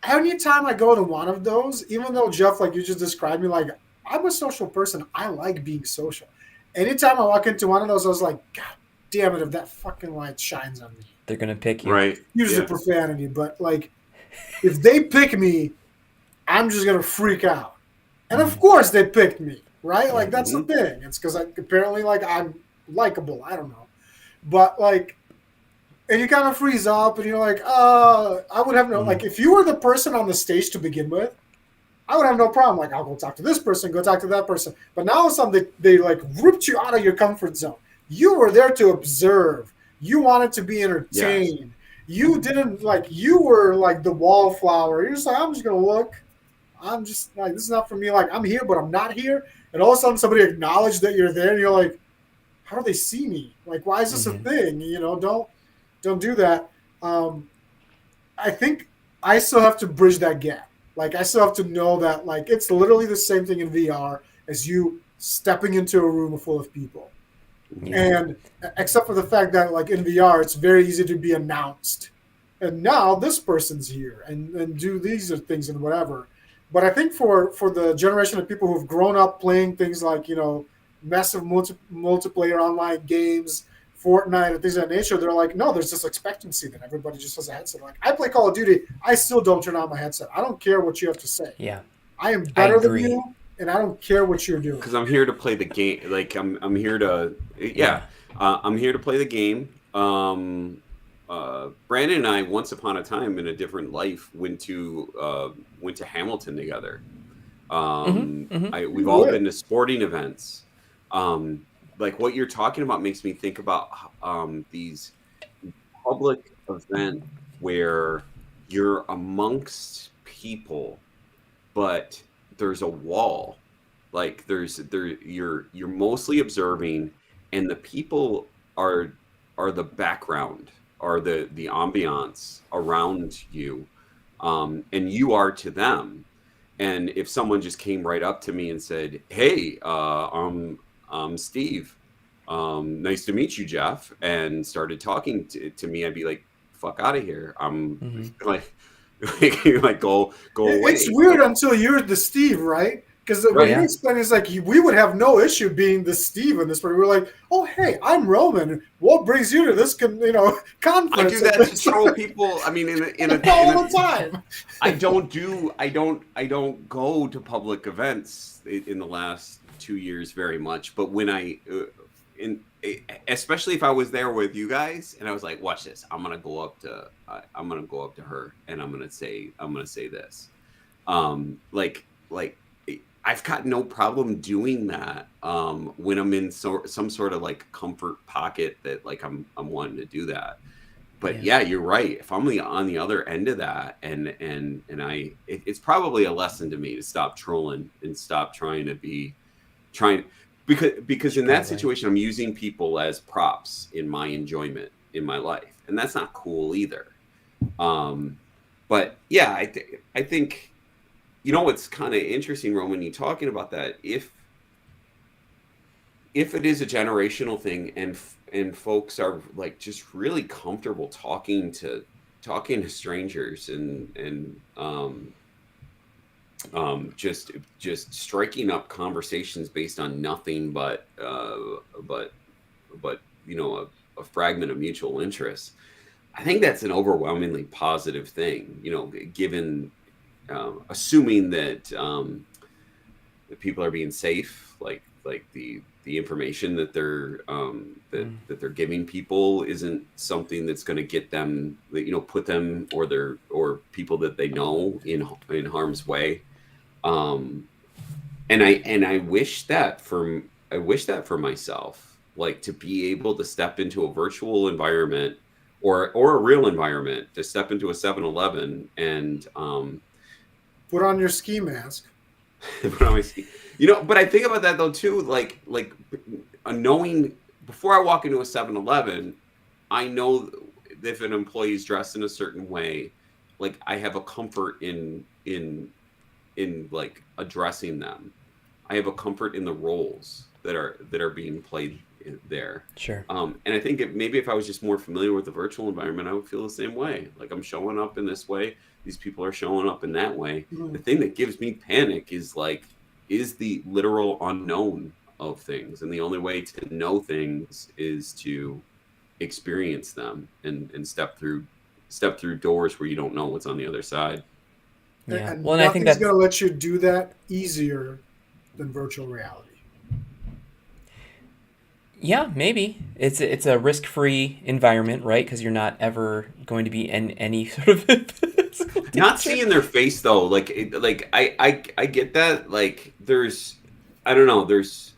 Anytime I go to one of those, even though Jeff, like you just described me, like I'm a social person, I like being social. Anytime I walk into one of those, I was like, God damn it, if that fucking light shines on me. They're gonna pick you. right. Use the Yeah. profanity, but like if they pick me, I'm just gonna freak out. And of course they picked me, right? Yeah. Like that's the Mhm. thing. It's because apparently like I'm likable. I don't know, but like, and you kind of freeze up, and you're like, I would have no like if you were the person on the stage to begin with, I would have no problem. Like I'll go talk to this person, go talk to that person. But now all of a sudden they like ripped you out of your comfort zone. You were there to observe. You wanted to be entertained. You didn't like you were like the wallflower. You're just like, I'm just gonna look. I'm just like, this is not for me. Like, I'm here, but I'm not here. And all of a sudden, somebody acknowledged that you're there, and you're like, how do they see me? Like, why is this a thing? Don't do that. Um, I think I still have to bridge that gap. Like, I still have to know that, like, it's literally the same thing in VR as you stepping into a room full of people. Yeah. And except for the fact that, like, in VR, it's very easy to be announced. And now this person's here and do these things and whatever. But I think for the generation of people who've grown up playing things like, massive multiplayer online games, Fortnite, and things of that nature, they're like, no, there's this expectancy that everybody just has a headset. Like, I play Call of Duty, I still don't turn on my headset. I don't care what you have to say. Yeah. I am I better than agree. you, and I don't care what you're doing. Because I'm here to play the game. Like I'm here to I'm here to play the game. Brandon and I, once upon a time in a different life, went to Hamilton together. We've all been to sporting events. Like what you're talking about makes me think about these public events where you're amongst people, but there's a wall. Like you're mostly observing, and the people are the background, are the ambiance around you, and you are to them. And if someone just came right up to me and said, "Hey, I'm Steve. Nice to meet you, Jeff," and started talking to me, I'd be like, "Fuck out of here." I'm like, like go away. It's weird until you're the Steve, right? Because what you explain is like we would have no issue being the Steve in this, but we're like, oh hey, I'm Roman. What brings you to this conference? I do that to troll people. I mean, all the time. I don't go to public events in the last 2 years very much, but when especially if I was there with you guys and I was like, watch this, I'm gonna go up to her and I'm gonna say this, like I've got no problem doing that when I'm in some sort of like comfort pocket that like I'm wanting to do that. But yeah, you're right. If I'm on the other end of that, and it's probably a lesson to me to stop trolling and stop trying because in that situation I'm using people as props in my enjoyment in my life, and that's not cool either. But yeah, I think. You know what's kind of interesting, Roman, you talking about that, if it is a generational thing and folks are like just really comfortable talking to strangers and just striking up conversations based on nothing but a fragment of mutual interest, I think that's an overwhelmingly positive thing, given assuming that people are being safe, like the information that they're that they're giving people isn't something that's going to get them, put them or people that they know in harm's way. And I wish that for myself, like to be able to step into a virtual environment or a real environment, to step into a 7-Eleven and Put on your ski mask. put on my ski. But I think about that though too, like knowing before I walk into a 7-Eleven, I know if an employee is dressed in a certain way, like I have a comfort in like addressing them. I have a comfort in the roles that are being played there. Sure. And I think maybe if I was just more familiar with the virtual environment, I would feel the same way. Like I'm showing up in this way, these people are showing up in that way. The thing that gives me panic is the literal unknown of things, and the only way to know things is to experience them and step through doors where you don't know what's on the other side. Yeah. And Well, and I think nothing's that's going to let you do that easier than virtual reality. yeah, maybe it's a risk-free environment, right? Because you're not ever going to be in any sort of physical Not danger. seeing their face though, like I get that. Like I don't know, there's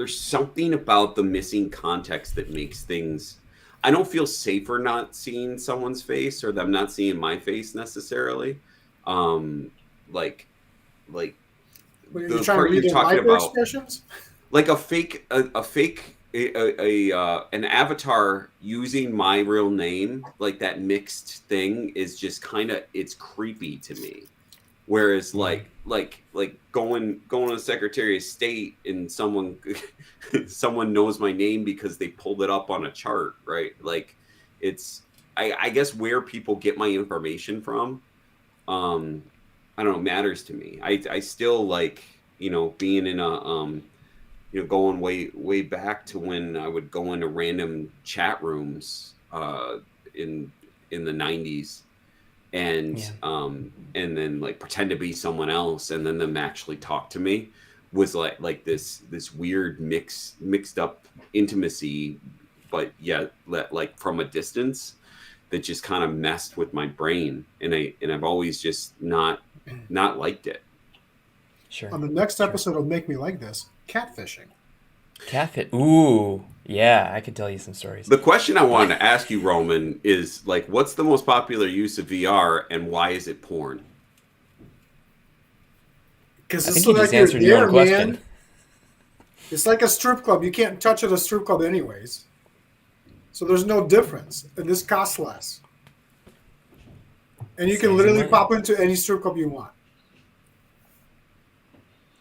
something about the missing context that makes things. I don't feel safer not seeing someone's face or them not seeing my face necessarily. Um, like like But you're the trying to part read you're their talking micro about, expressions? like an avatar using my real name, like that mixed thing is just kind of, it's creepy to me. Whereas Yeah. like going to the Secretary of State and someone someone knows my name because they pulled it up on a chart, right? Like it's I guess where people get my information from, um I don't know, matters to me. I still like, being in a going way back to when I would go into random chat rooms in the 90s, Yeah. and then like pretend to be someone else and then them actually talk to me, was like this weird mixed up intimacy, but yeah, like from a distance, that just kind of messed with my brain, and I've always just not liked it. Sure. On the next Sure. episode will make me like this. Catfishing. Catfit. Ooh. Yeah, I could tell you some stories. The question I wanted to ask you, Roman, is like, what's the most popular use of VR and why is it porn? Because I it's think you like just you're answered your there, own question. man. It's like a strip club. You can't touch at a strip club anyways. So there's no difference. And this costs less. And you can Saves you literally money. pop into any strip club you want.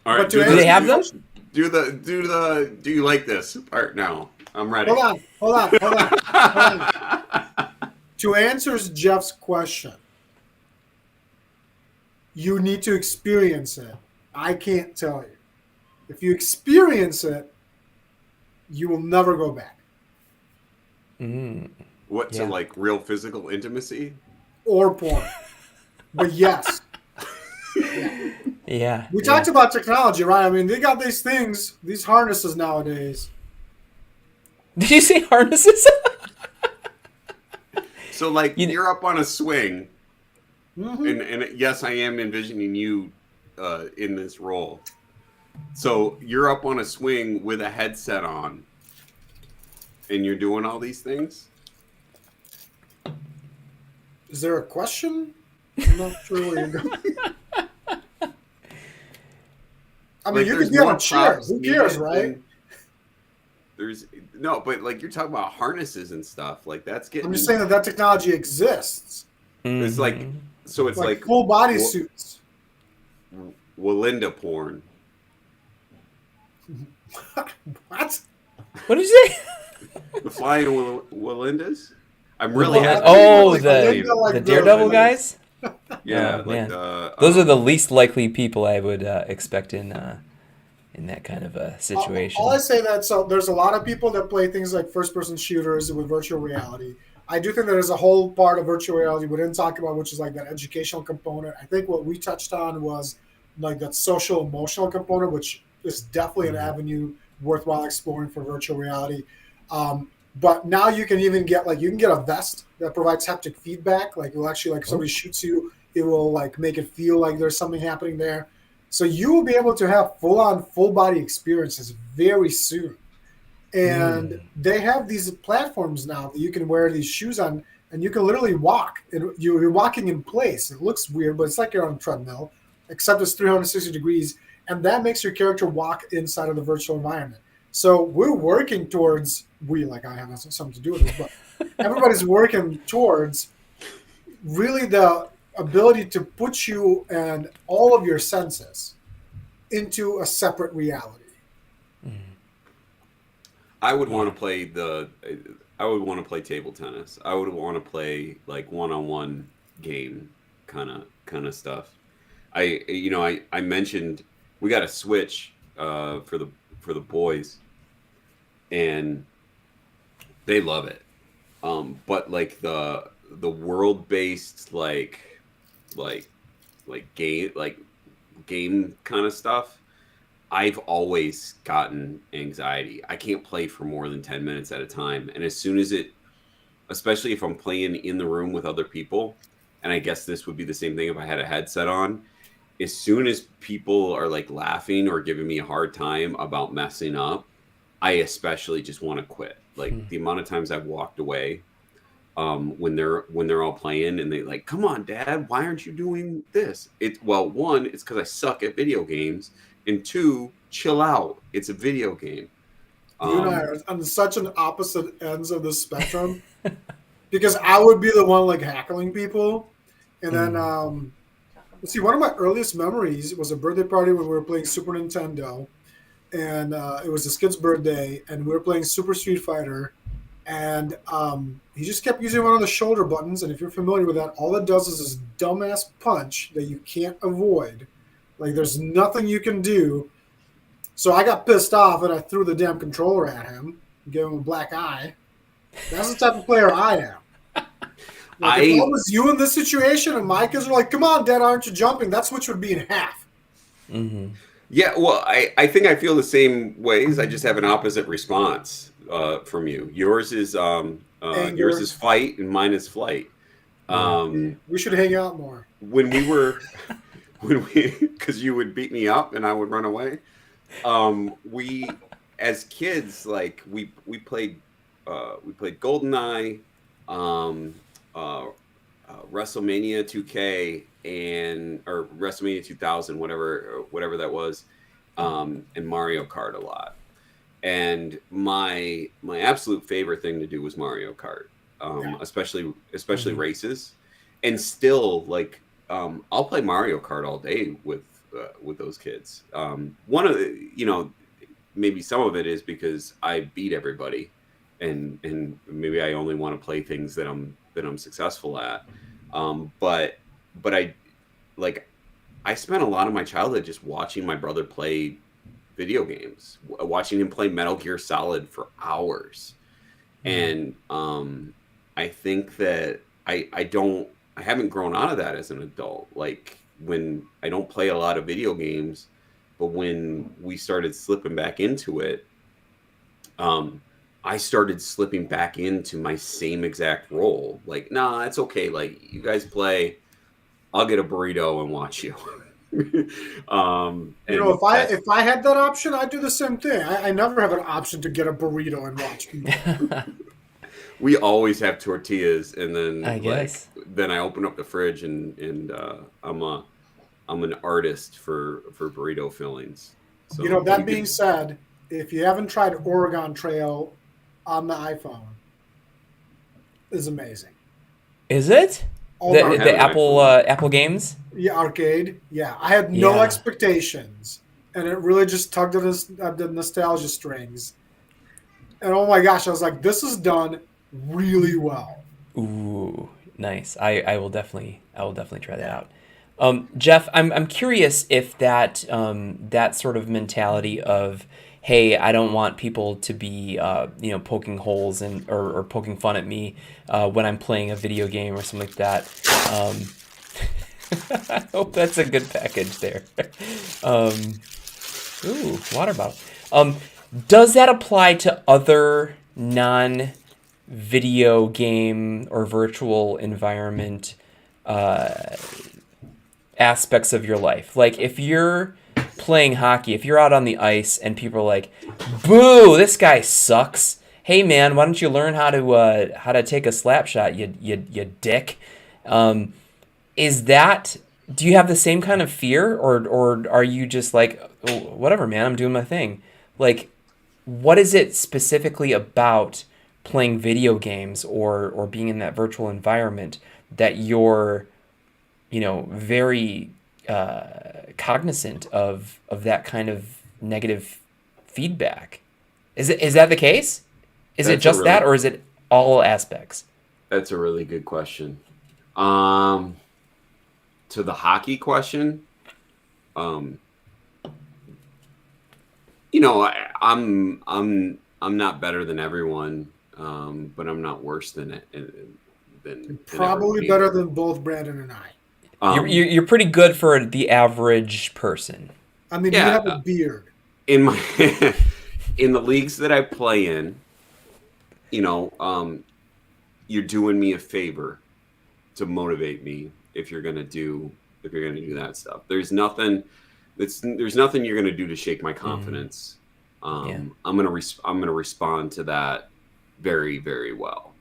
All right, But to do Do they answer have your them? question, do you like this part now? I'm ready. hold on. To answer Jeff's question, you need to experience it. I can't tell you. If you experience it, you will never go back. Mm, What, to yeah. like real physical intimacy? Or porn. But yes. Yeah. Yeah. We yeah. talked about technology, right? I mean, they got these things, these harnesses nowadays. Did you say harnesses? So like You- you're up on a swing, Mm-hmm. and yes, I am envisioning you in this role. So you're up on a swing with a headset on, and you're doing all these things. Is there a question? I'm not sure where you're going. I mean, Like, you there's could be on more a chair. props Who cares, needed right? than- There's no, but like you're talking about harnesses and stuff. Like that's getting. I'm just saying that technology exists. It's like, Mhm. so it's Like like full body Wa- suits. Walinda porn. What? What did you say? The flying Walindas. I'm The really Walinda- asking. oh, like the Walinda, like the the- Daredevil like- guys. Yeah, Oh, like man. Those are the least likely people I would expect in that kind of a situation. All I say that, so there's a lot of people that play things like first-person shooters with virtual reality. I do think there's a whole part of virtual reality we didn't talk about, which is like that educational component. I think what we touched on was like that social emotional component, which is definitely an avenue worthwhile exploring for virtual reality. But now you can even get you can get a vest that provides haptic feedback. Like it'll actually, like if somebody shoots you, it will like make it feel like there's something happening there. So you will be able to have full-on, full-body experiences very soon. And they have these platforms now that you can wear these shoes on, and you can literally walk. You're walking in place. It looks weird, but it's like you're on a treadmill, except it's 360 degrees, and that makes your character walk inside of the virtual environment. So we're working towards, like I have something to do with this, but everybody's working towards really the ability to put you and all of your senses into a separate reality. I would want to play I would want to play table tennis. I would want to play like one-on-one game kind of stuff. I mentioned we got a Switch for the boys, and they love it. But like the world based like game kind of stuff, I've always gotten anxiety. I can't play for more than 10 minutes at a time. And as soon as especially if I'm playing in the room with other people, and I guess this would be the same thing if I had a headset on, as soon as people are like laughing or giving me a hard time about messing up, I especially just want to quit. Like the amount of times I've walked away when they're all playing and they like, come on, Dad, why aren't you doing this? One, it's because I suck at video games, and two, chill out. It's a video game. You and I are on such an opposite ends of the spectrum because I would be the one like heckling people, and then let's see. One of my earliest memories was a birthday party when we were playing Super Nintendo, and it was this kid's birthday, and we were playing Super Street Fighter. And he just kept using one of the shoulder buttons. And if you're familiar with that, all it does is this dumbass punch that you can't avoid. Like, there's nothing you can do. So I got pissed off and I threw the damn controller at him and gave him a black eye. That's the type of player I am. Like, if I was you in this situation and my kids are like, come on, Dad, aren't you jumping? That switch would be in half. Mm-hmm. Yeah, well, I think I feel the same ways. I just have an opposite response from you. Yours is fight, and mine is flight. We should hang out more. Because you would beat me up and I would run away. We as kids, like we played GoldenEye, WrestleMania 2K or WrestleMania 2000, whatever that was, and Mario Kart a lot. And my absolute favorite thing to do was Mario Kart, especially races. And still, like, I'll play Mario Kart all day with those kids. One of the, maybe some of it is because I beat everybody, and maybe I only want to play things that I'm successful at. But I spent a lot of my childhood just watching my brother play video games, watching him play Metal Gear Solid for hours. And I think that I haven't grown out of that as an adult. Like, when I don't play a lot of video games, but when we started slipping back into it, I started slipping back into my same exact role. Like, nah, it's okay. Like, you guys play, I'll get a burrito and watch you. If I had that option, I'd do the same thing. I never have an option to get a burrito and watch people. We always have tortillas, and then then I open up the fridge and I'm an artist for burrito fillings. So that being said, if you haven't tried Oregon Trail on the iPhone, is amazing. Is it? The Apple games? Yeah, arcade. Yeah, I had no expectations, and it really just tugged at the nostalgia strings. And oh my gosh, I was like, this is done really well. Ooh, nice. I will definitely try that out. Jeff, I'm curious if that sort of mentality of, hey, I don't want people to be poking holes or poking fun at me when I'm playing a video game or something like that. I hope that's a good package there. Ooh, water bottle. Does that apply to other non-video game or virtual environment aspects of your life? Like, if you're playing hockey, if you're out on the ice and people are like, "Boo, this guy sucks." Hey man, why don't you learn how to take a slap shot, you dick? Um, is that do you have the same kind of fear, or are you just like, "Oh, whatever, man, I'm doing my thing? Like, what is it specifically about playing video games or being in that virtual environment that you're, very cognizant of that kind of negative feedback? Is that the case? Is it That's a just that, really or is it all aspects? that's a really good question. Um, to the hockey question, um, I'm not better than everyone, but I'm not worse than it than Probably everybody. better than both Brandon and I. You're Um, you're pretty good for the average person. I mean, you yeah, have a beard. in my in the leagues that I play in, you know, you're doing me a favor to motivate me if you're gonna do that stuff. There's nothing you're gonna do to shake my Mm, confidence. yeah, I'm gonna respond to that very very well.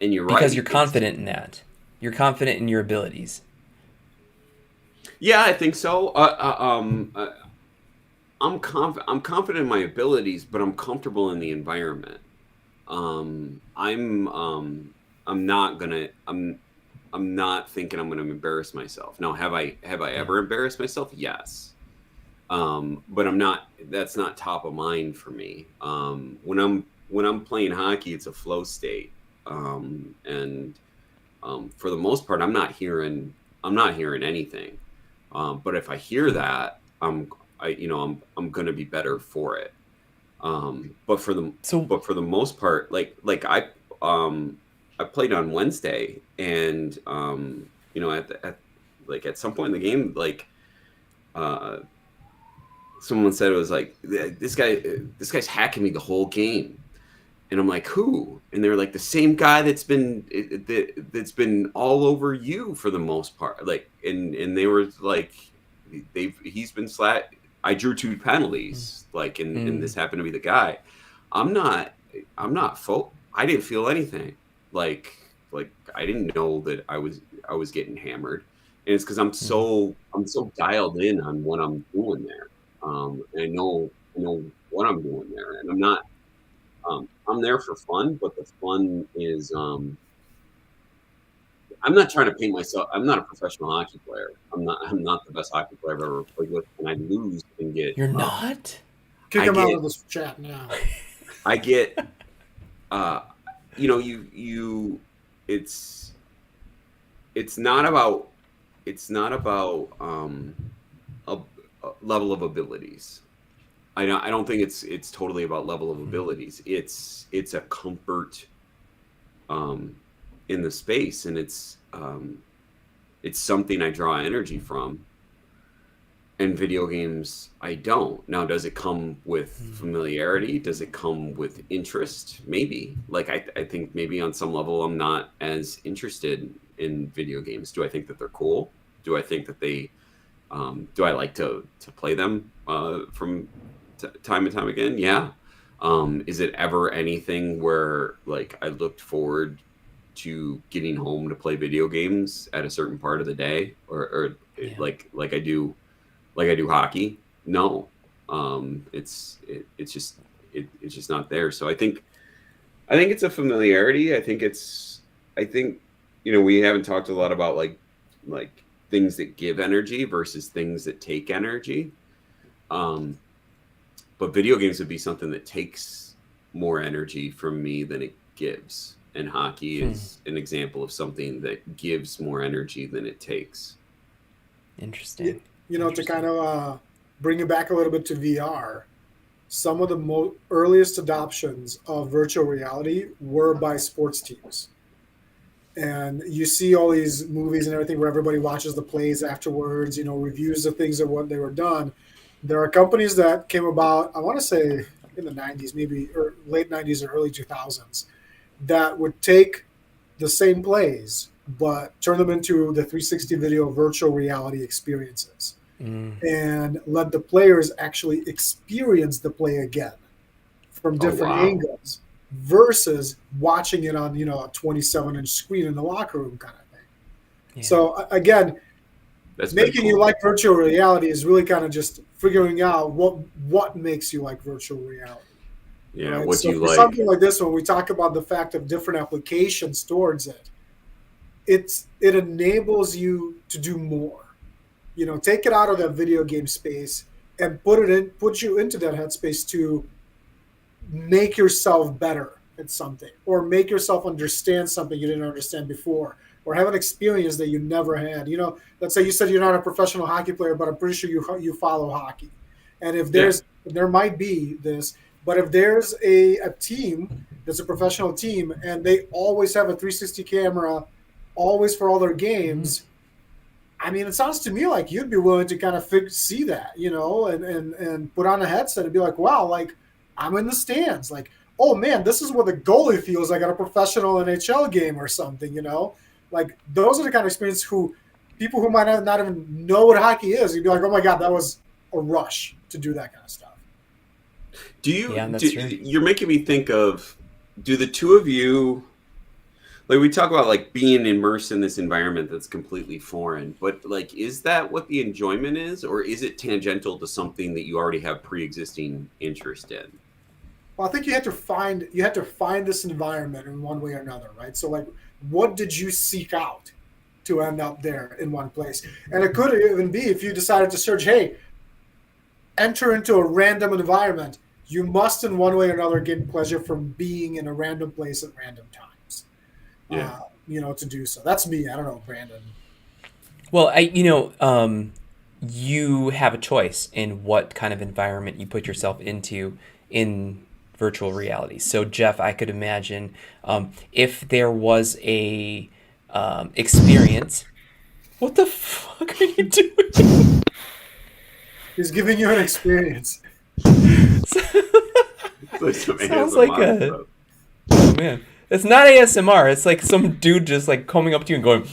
And you're because right. you're It's confident in that. You're confident in your abilities. Yeah, I think so. I'm confident in my abilities, but I'm comfortable in the environment. Um, I'm um, I'm not gonna I'm not thinking I'm gonna embarrass myself. Now, have I Yeah. ever embarrassed myself? Yes. But I'm not. That's not top of mind for me. When I'm playing hockey, it's a flow state, and for the most part, I'm not hearing anything. But if I hear Hmm. that, I'm gonna be better for it. Um, but for the So, but for the most part, I played on Wednesday, and at some point in the game, uh, someone said it was like this guy's hacking me the whole game, and I'm like, who? And they're like, the same guy that's been all over you for the most part. Like, and they were like, he's been slat. I drew two penalties, like, and mm, this happened to be the guy. I'm not. I didn't feel anything. Like, I didn't know that I was getting hammered, and it's because mm, I'm so dialed in on what I'm doing there. And I know what I'm doing there, and I'm there for fun, but the fun is I'm not trying to paint myself. I'm not a professional hockey player. I'm not the best hockey player I've ever played with, and I lose and you're not? Kick I him out of get this chat now. I get uh, you it's it's not about it's not about a, a level of abilities. I don't think it's totally about level of Mm, abilities. It's a comfort um, in the space, and it's something I draw energy from. And video games, I don't. Now, does it come with mm, familiarity? Does it come with interest? Maybe. I think maybe on some level, I'm not as interested in video games. Do I think that they're cool? Do I think that do I like to play them from time and time again? Yeah. Is it ever anything where like I looked forward to getting home to play video games at a certain part of the day, or yeah. like I do hockey? No. It's just not there. So I think it's a familiarity. I think we haven't talked a lot about like things that give energy versus things that take energy. Um, but video games would be something that takes more energy from me than it gives. And hockey Hmm. is an example of something that gives more energy than it takes. Interesting. To kind Interesting. of bring it back a little bit to VR, some of the earliest adoptions of virtual reality were by sports teams. And you see all these movies and everything where everybody watches the plays afterwards, reviews of things of what they were done. There are companies that came about, I want to say in the 90s, maybe or late 90s or early 2000s, that would take the same plays but turn them into the 360 video virtual reality experiences. and let the players actually experience the play again from Oh different wow, angles versus watching it on a 27-inch screen in the locker room kind of thing. Yeah. So again, that's pretty making you cool. like virtual reality is really kind of just figuring out what makes you like virtual reality, Yeah, right? what do So you for like? something like this, when we talk about the fact of different applications towards it, it enables you to do more. Take it out of that video game space and put you into that headspace to make yourself better at something, or make yourself understand something you didn't understand before, or have an experience that you never had. Let's say you said you're not a professional hockey player, but I'm pretty sure you follow hockey. And if Yeah, there might be this, but if there's a team that's a professional team and they always have a 360 camera always for all their games, I mean, it sounds to me like you'd be willing to kind of see that, and put on a headset and be like, wow, like I'm in the stands. Like, oh man, this is what the goalie feels like at a professional NHL game or something. Like those are the kind of experience people who might not even know what hockey is, you'd be like, oh my God, that was a rush to do that kind of stuff. Yeah, do that's true. you're making me think of, do the two of you, like we talk about like being immersed in this environment that's completely foreign, but like is that what the enjoyment is, or is it tangential to something that you already have pre-existing interest in? Well, I think you had to find this environment in one way or another, right? So like, what did you seek out to end up there in one place? And it could even be if you decided to search, hey, enter into a random environment. You must, in one way or another, get pleasure from being in a random place at random times. Yeah. To do so. That's me. I don't know, Brandon. Well, you have a choice in what kind of environment you put yourself into in virtual reality. So, Jeff, I could imagine if there was a experience. What the fuck are you doing? He's giving you an experience. It's like some Sounds like ASMR a, stuff. oh man, it's not ASMR. It's like some dude just like coming up to you and going,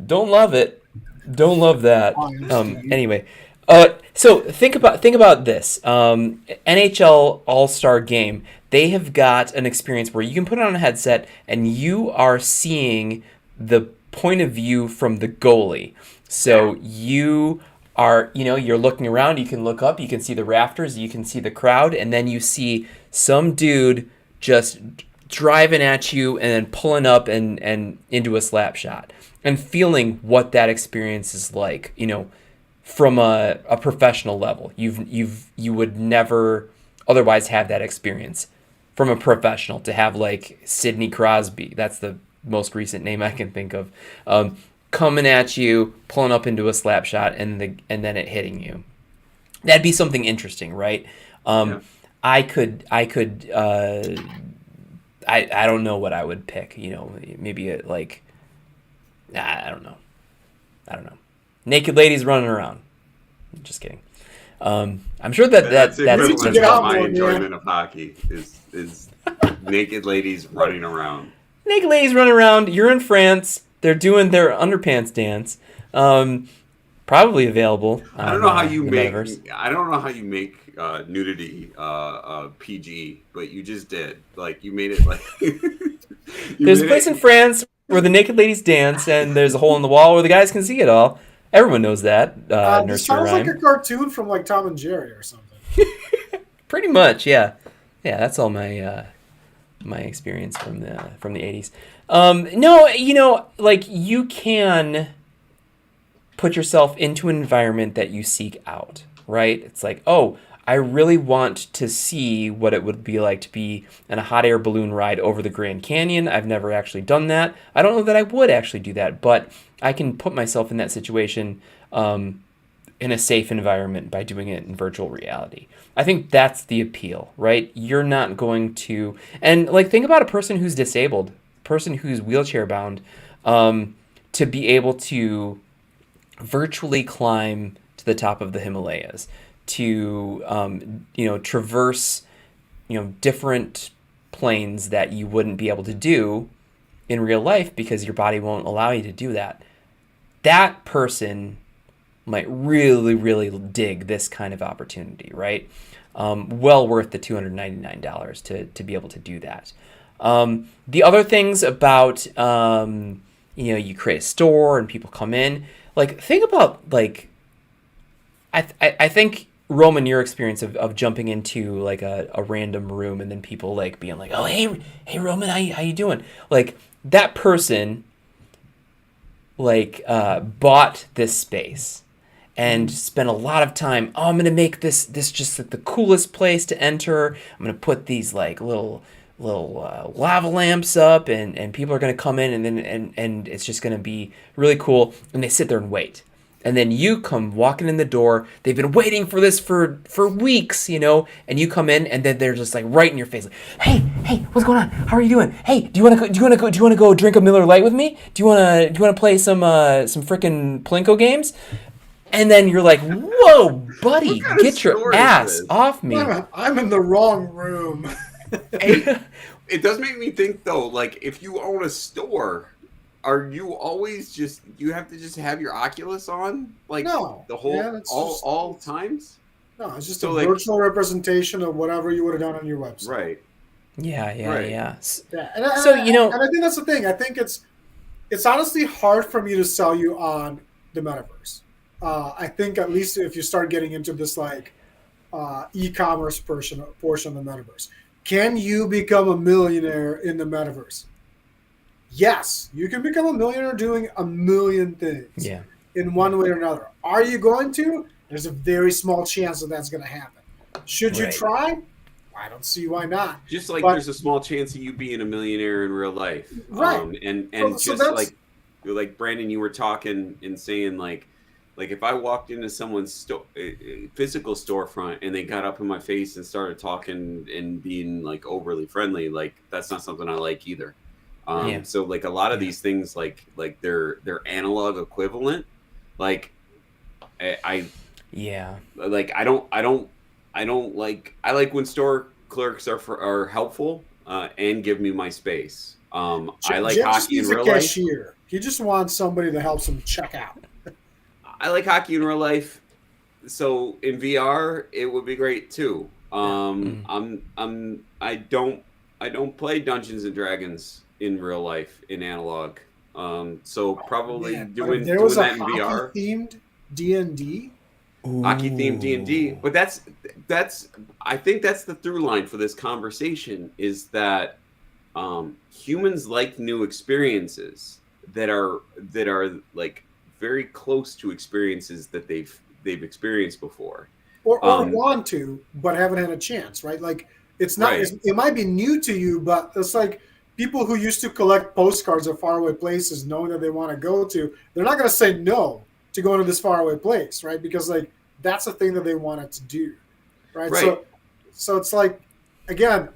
"Don't love it, don't love that." I understand. Anyway, so think about this. NHL All Star Game. They have got an experience where you can put on a headset and you are seeing the point of view from the goalie. So you are, you're looking around. You can look up. You can see the rafters. You can see the crowd, and then you see some dude just driving at you and then pulling up and into a slap shot and feeling what that experience is like, from a professional level. You would never otherwise have that experience from a professional, to have like Sidney Crosby, that's the most recent name I can think of, coming at you, pulling up into a slap shot, and then it hitting you. That'd be something interesting, right? Yeah. I don't know what I would pick. Maybe like, I don't know. I don't know. Naked ladies running around. Just kidding. I'm sure That's the that's You need to equivalent get of out interesting. my more, man. enjoyment of hockey is naked ladies running around. Naked ladies running around. You're in France. They're doing their underpants dance. Probably available I don't on know how you the make metaverse. I don't know how you make nudity PG, but you just did. Like you made it like you There's a made place in it. France where the naked ladies dance, and there's a hole in the wall where the guys can see it all. Everyone knows that This nursery sounds like a rhyme. cartoon from like Tom and Jerry or something. Pretty much, yeah, yeah. That's all my experience from the 80s. No, like you can put yourself into an environment that you seek out, right? It's like, oh, I really want to see what it would be like to be in a hot air balloon ride over the Grand Canyon. I've never actually done that. I don't know that I would actually do that, but I can put myself in that situation in a safe environment by doing it in virtual reality. I think that's the appeal, right? You're not going to, and like think about a person who's disabled, person who's wheelchair bound, to be able to virtually climb to the top of the Himalayas, to traverse different planes that you wouldn't be able to do in real life because your body won't allow you to do that. that person might really, really dig this kind of opportunity, right? Well worth the $299 to be able to do that. The other things about, you create a store and people come in, like, think about, like, I think, Roman, your experience of jumping into, like, a random room and then people, like, being like, oh, hey, Roman, how you doing? Like, that person, like, bought this space and spent a lot of time. Oh, I'm gonna make this just like the coolest place to enter. I'm gonna put these like little lava lamps up, and people are gonna come in, and then and it's just gonna be really cool. And they sit there and wait. And then you come walking in the door. They've been waiting for this for weeks, and you come in, and then they're just like right in your face, like, hey, what's going on? How are you doing? Hey, do you want to go drink a Miller Lite with me? Do you want to play some freaking Plinko games? And then you're like, whoa, buddy, get your ass off me. I'm in the wrong room. Hey, it does make me think, though, like, if you own a store, are you always you have to just have your Oculus on? Like, no. The whole, all times? No, it's just a virtual representation of whatever you would have done on your website. Right. Yeah. And So, I think that's the thing. I think it's honestly hard for me to sell you on the metaverse. I think at least if you start getting into this like e-commerce portion of the metaverse, can you become a millionaire in the metaverse? Yes, you can become a millionaire doing a million things in one way or another. Are you going to? There's a very small chance that that's going to happen. Should you try? I don't see why not. Just like there's a small chance of you being a millionaire in real life. Right. And just like Brandon, you were talking and saying like if I walked into someone's physical storefront and they got up in my face and started talking and being like overly friendly, like that's not something I like either. So like a lot of these things, like they're analog equivalent. Like I like when store clerks are helpful and give me my space. I like hockey in real life. He just wants somebody that helps him check out. I like hockey in real life, so in VR it would be great too. I don't play Dungeons and Dragons in real life in analog. So probably doing that in VR. Themed D&D. Hockey themed D&D, but that's I think that's the through line for this conversation is that humans like new experiences that are like very close to experiences that they've experienced before, or want to, but haven't had a chance, right? Like it's not. Right. It might be new to you, but it's like people who used to collect postcards of faraway places, knowing that they want to go to. They're not going to say no to going to this faraway place, right? Because like that's a thing that they wanted to do, right? So it's like, again,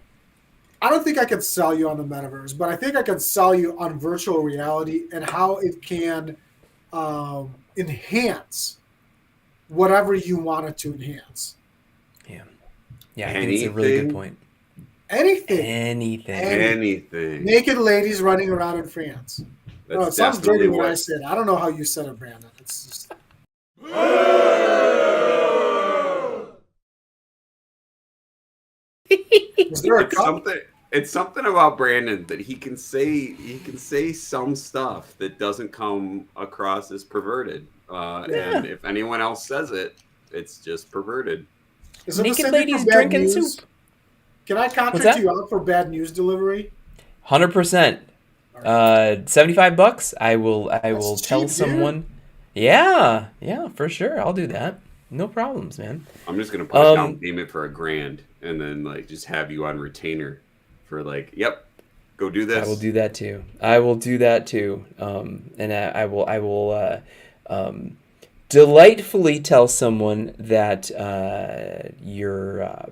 I don't think I can sell you on the metaverse, but I think I can sell you on virtual reality and how it can enhance whatever you want it to enhance. Yeah, I think it's a really good point. Anything. Naked ladies running around in France. No, it sounds dirty when I said it. I don't know how you said it, Brandon. It's just... Is there a cup? It's something about Brandon that he can say some stuff that doesn't come across as perverted. And if anyone else says it, it's just perverted. Is it naked ladies drinking soup? Can I contract you out for bad news delivery? 100%. $75. I will tell someone. Dude. Yeah, for sure. I'll do that. No problems, man. I'm just gonna put a down payment for $1,000 and then like just have you on retainer for like, yep, go do this. I will do that too. And I will delightfully tell someone that you're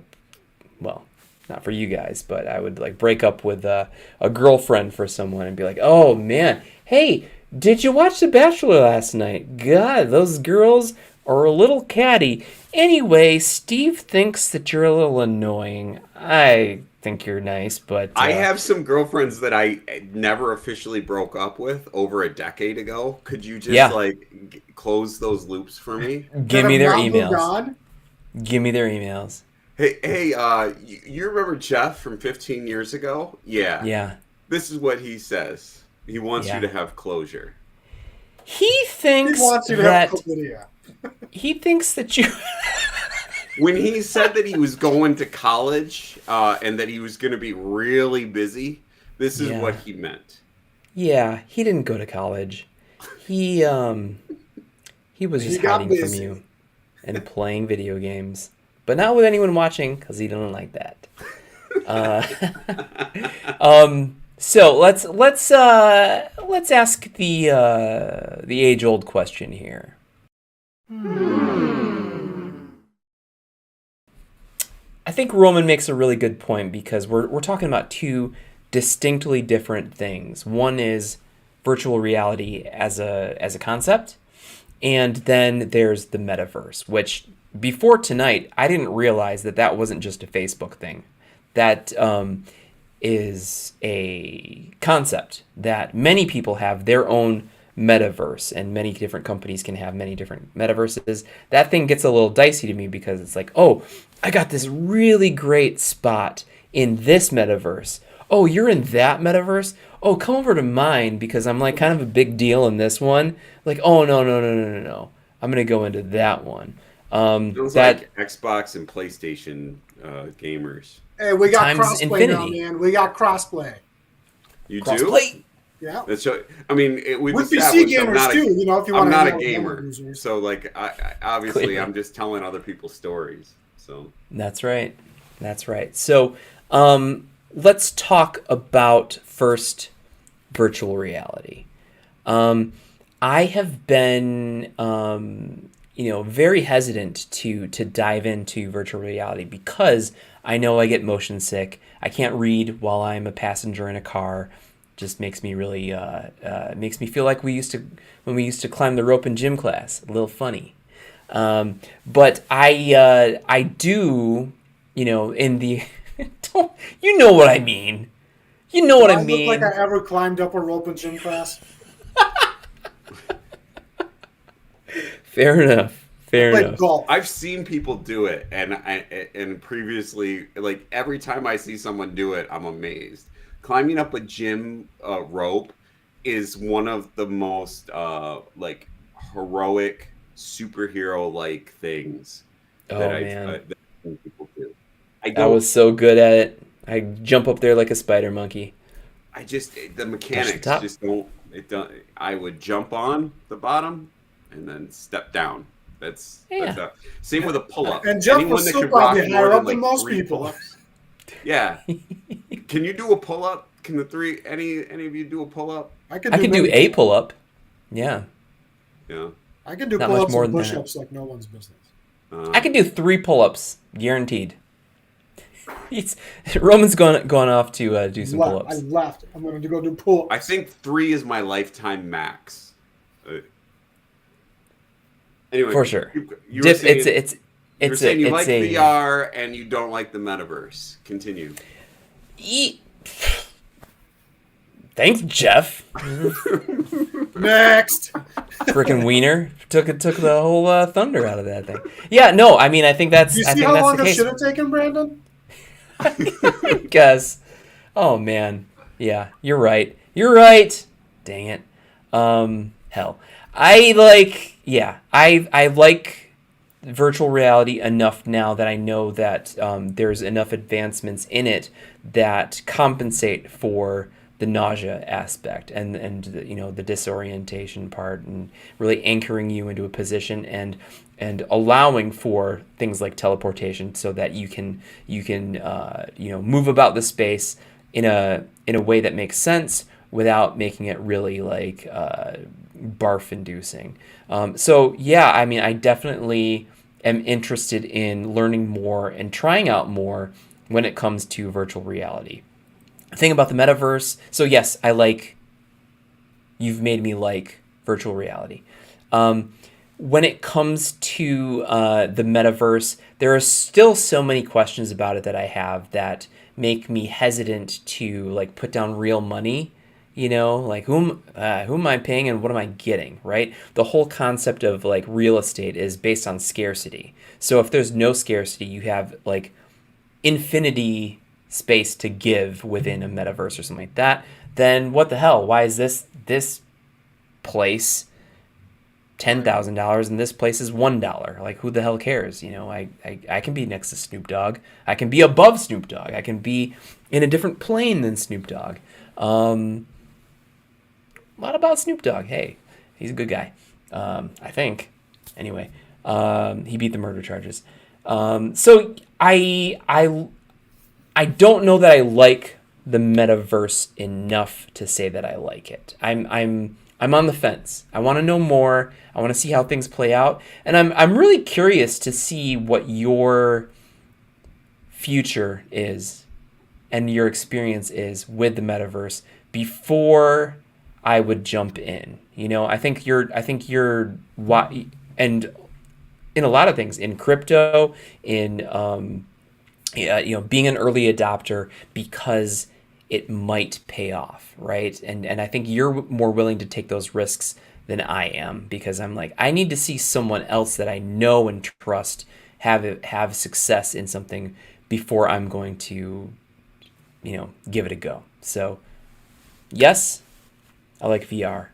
well, not for you guys, but I would like break up with a girlfriend for someone and be like, oh man, hey, did you watch The Bachelor last night? God, those girls or a little catty. Anyway, Steve thinks that you're a little annoying. I think you're nice, but I have some girlfriends that I never officially broke up with over a decade ago. Could you just yeah, like close those loops for me? That give me have their not moved emails. on. Give me their emails. Hey, you remember Jeff from 15 years ago? Yeah. Yeah, This is what he says. He wants you yeah. to have closure. He He thinks wants you to have that chlamydia. he thinks that you. When he said that he was going to college and that he was going to be really busy, this is what Yeah, he meant. yeah. He didn't go to college. He he was He just got hiding from busy. you and playing video games, but not with anyone watching because he didn't like that. Uh, so let's ask the age old question here. I think Roman makes a really good point because we're talking about two distinctly different things. One is virtual reality as a concept, and then there's the metaverse, which before tonight I didn't realize that that wasn't just a Facebook thing. That is a concept that many people have their own metaverse, and many different companies can have many different metaverses. That thing gets a little dicey to me because it's like, oh, I got this really great spot in this metaverse. Oh, you're in that metaverse? Oh, come over to mine because I'm like kind of a big deal in this one. Like, oh, no, no, no, no, no, no. I'm going to go into that one. Sounds That like Xbox and PlayStation gamers. Hey, we got times crossplay now, infinity. man. We got crossplay. You do? Crossplay. Yeah. That's I mean, we've With PC established I'm gamers not too, you know, if you I'm want to not hang a out with younger gamer, users. so like obviously Clearly. I'm just telling other people's stories. So That's right. That's right. So let's talk about first virtual reality. Um, I have been, very hesitant to dive into virtual reality because I know I get motion sick. I can't read while I'm a passenger in a car. Just makes me really makes me feel like we used to when we used to climb the rope in gym class. A little funny. But I do, in the don't, you know what I mean. You know Do what I I look like I mean. ever climbed up a rope in gym class? Fair enough. Fair Like enough. golf. I've seen people do it, and previously, like every time I see someone do it, I'm amazed. Climbing up a gym rope is one of the most like heroic superhero like things Oh man, that I've seen people do. I I don't. was so good at it. I jump up there like a spider monkey. I just the Touch the mechanics top. just don't. It don't. I would jump on the bottom and then step down. That's Yeah. a same with a pull up. And Jeff Anyone was that still could rock probably more higher than up than like most three people. pull ups. Yeah. Can you do a pull up? Can the three any of you do a pull up? I can I do could do many a pull-ups. pull up. Yeah, Yeah. I can do not much pull-ups more and than that. push-ups like no one's business. I could do 3 pull ups, guaranteed. He's, Roman's gone off to do some pull I ups. left. I'm going to go do pull-ups. I think 3 is my lifetime max. Anyway, For sure. you were saying you were It's saying you it's like a VR and you don't like the metaverse. Continue. e- Thanks, Jeff. Next. Freaking wiener took the whole thunder out of that thing. Yeah, no, I mean I think that's You I see think how that's long the this case. should have taken, Brandon? Guess. Oh man. Yeah, you're right. You're right. Dang it. Hell. I like virtual reality enough now that I know that there's enough advancements in it that compensate for the nausea aspect and the disorientation part and really anchoring you into a position and allowing for things like teleportation so that you can move about the space in a way that makes sense without making it really like barf inducing. So yeah, I mean, I definitely am interested in learning more and trying out more when it comes to virtual reality. The thing about the metaverse, so yes, you've made me like virtual reality. when it comes to the metaverse, there are still so many questions about it that I have that make me hesitant to like put down real money. You know, like who am I paying and what am I getting? Right? The whole concept of like real estate is based on scarcity. So if there's no scarcity, you have like infinity space to give within a metaverse or something like that. Then what the hell? Why is this place $10,000 and this place is $1? Like, who the hell cares? You know, I can be next to Snoop Dogg. I can be above Snoop Dogg. I can be in a different plane than Snoop Dogg. A lot about Snoop Dogg. Hey, he's a good guy. I think. Anyway, he beat the murder charges. So I don't know that I like the metaverse enough to say that I like it. I'm on the fence. I want to know more. I want to see how things play out, and I'm really curious to see what your future is and your experience is with the metaverse before I would jump in. You know, I think you're and in a lot of things in crypto, in yeah, you know, being an early adopter because it might pay off, right? And I think you're more willing to take those risks than I am because I'm like I need to see someone else that I know and trust have success in something before I'm going to, you know, give it a go. So, yes, I like VR.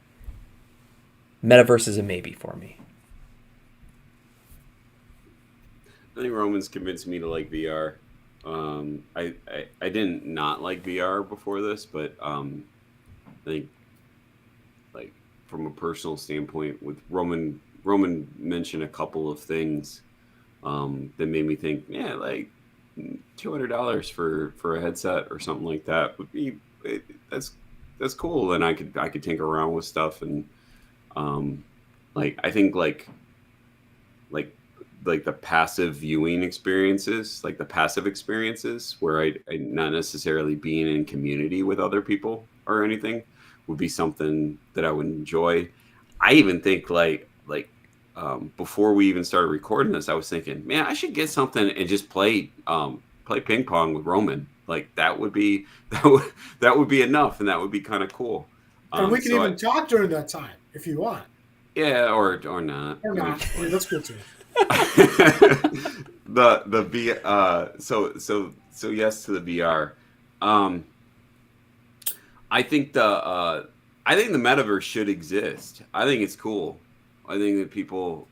Metaverse is a maybe for me. I think Roman's convinced me to like VR. I didn't not like VR before this, but I think like from a personal standpoint, with Roman mentioned a couple of things that made me think, yeah, like $200 for a headset or something like that would be that's cool, and I could tinker around with stuff and um, like I think like like the passive viewing experiences, like the passive experiences where I not necessarily being in community with other people or anything would be something that I would enjoy. I even think before we even started recording this, I was thinking, man, I should get something and just play ping pong with Roman. Like that would be that would be enough, and that would be kind of cool. And we can So I even talk during that time if you want. Yeah, or not. Or I mean, not. I mean, that's good too. the V so yes to the VR. Um, I think the metaverse should exist. I think it's cool. I think that people,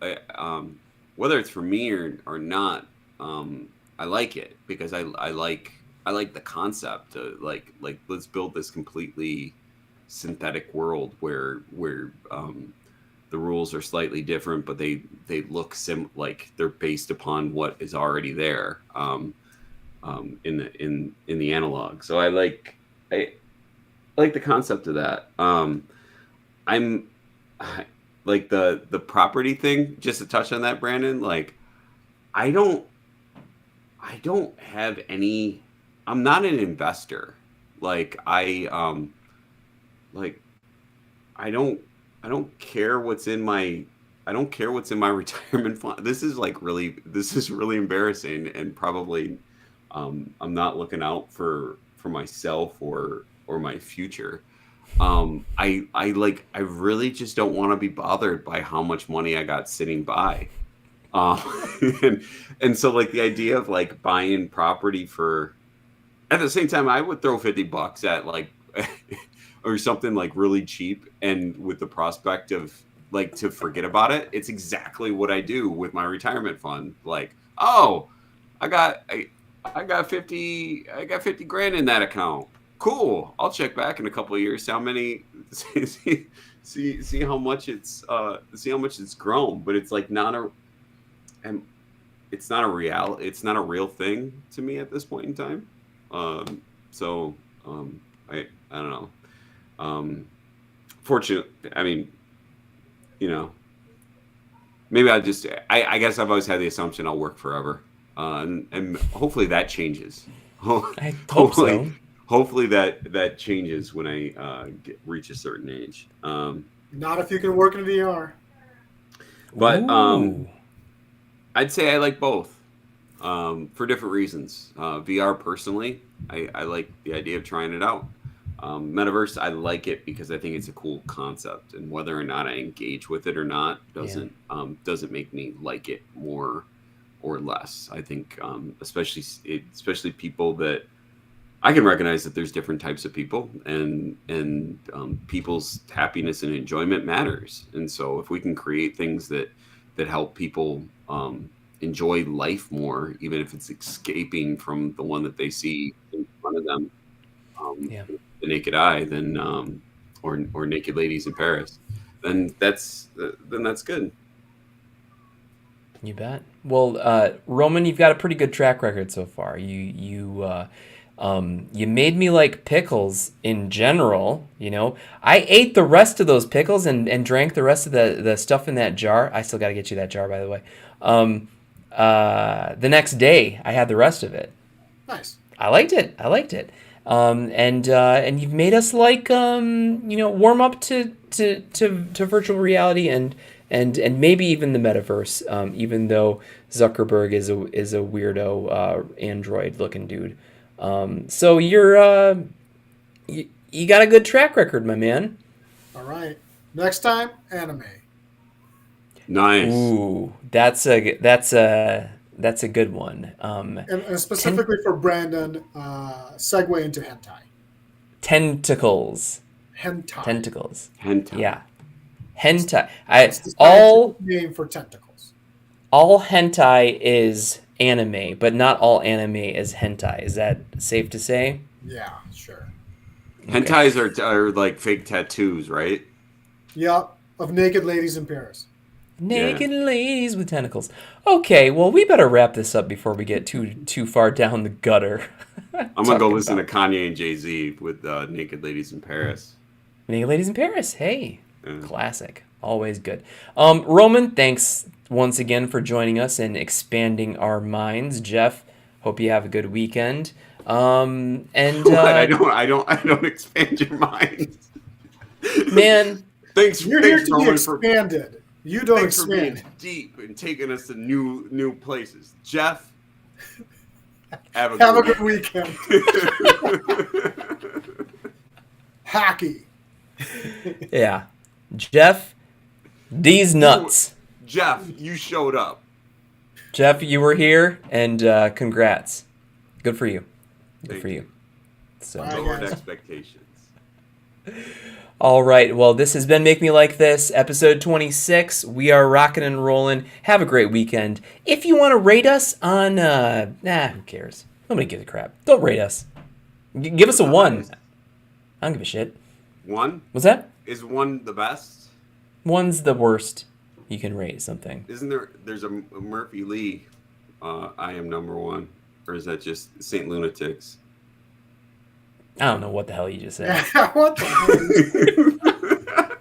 whether it's for me or not, I like it because I like the concept. Like let's build this completely synthetic world where the rules are slightly different, but they look like they're based upon what is already there in the analog. So I like the concept of that. I'm like the property thing. Just to touch on that, Brandon. Like I don't I don't have any. I'm not an investor. Like like I don't I don't care what's in my I don't care what's in my retirement fund. This is really embarrassing, and probably I'm not looking out for myself or my future. I really just don't want to be bothered by how much money I got sitting by. Um, and and so like the idea of like buying property for at the same time I would throw $50 at like or something like really cheap and with the prospect of like to forget about it. It's exactly what I do with my retirement fund. Like, oh, I got I, I got 50 grand in that account. Cool. I'll check back in a couple of years, see how many see how much see how much it's grown, but it's like not a and it's not a real thing to me at this point in time. So I don't know. Um, fortunate. I mean, you know, maybe I guess I've always had the assumption I'll work forever, and hopefully that changes. I hope hopefully, so. hopefully that changes when I reach a certain age. Not if you can work in VR. But Ooh. I'd say I like both for different reasons. VR personally, I like the idea of trying it out. Metaverse, I like it because I think it's a cool concept, and whether or not I engage with it or not Yeah. doesn't make me like it more or less. I think especially people that I can recognize that there's different types of people, and people's happiness and enjoyment matters. And so, if we can create things that help people enjoy life more, even if it's escaping from the one that they see in front of them, Yeah. with the naked eye, then or naked ladies in Paris, then that's good. You bet. Well, Roman, you've got a pretty good track record so far. You made me like pickles in general. You know, I ate the rest of those pickles and drank the rest of the stuff in that jar. I still got to get you that jar, by the way. The next day, I had the rest of it. Nice. I liked it. I liked it. And you've made us like warm up to virtual reality and maybe even the metaverse. Even though Zuckerberg is a weirdo android looking dude. So you got a good track record, my man. All right. Next time, anime. Nice. Ooh, that's a good one. And specifically for Brandon, segue into hentai. Tentacles. Hentai. Tentacles. Hentai. Yeah. Hentai. It's the All scientific name for tentacles. hentai is anime, but not all anime is hentai. Is that safe to say? Yeah, sure. Hentais are like fake tattoos, right? Yep, of naked ladies in Paris. Naked ladies with tentacles. Okay, well, we better wrap this up before we get too far down the gutter. I'm gonna go listen to Kanye and Jay-Z with Naked Ladies in Paris. Naked ladies in Paris. Hey, Yeah. classic. Always good. Roman, thanks once again for joining us and expanding our minds. Jeff, hope you have a good weekend. And I don't expand your mind. man, Thanks, You're here thanks, to be Roman, for expanded. You don't thanks for being expand. deep and taking us to new places. Jeff, have a Have a good good weekend. Hacky. yeah, Jeff, these nuts. Jeff, you showed up. Jeff, you were here, and congrats. Good for you. Good Thank for you. you. So. Bye. Lowered guys. expectations. All right. Well, this has been Make Me Like This, episode 26. We are rocking and rolling. Have a great weekend. If you want to rate us on, who cares? Nobody gives a crap. Don't rate us. Give us a 1. I don't give a shit. One? What's that? Is one the best? 1's the worst you can rate something. Isn't there's a Murphy Lee, I am number one? Or is that just Saint Lunatics? I don't know what the hell you just said. What the hell?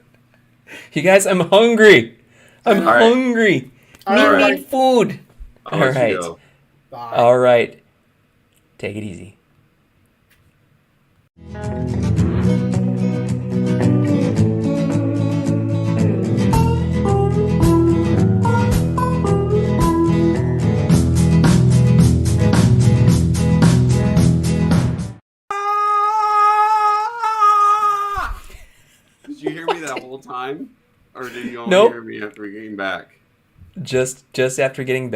You guys, I'm hungry. I'm All right. hungry. All Need right. food. I'll All let you right. go. Bye. All right. Take it easy. Did you hear me that whole time? Or did you only Nope. hear me after we came back? Just after getting back.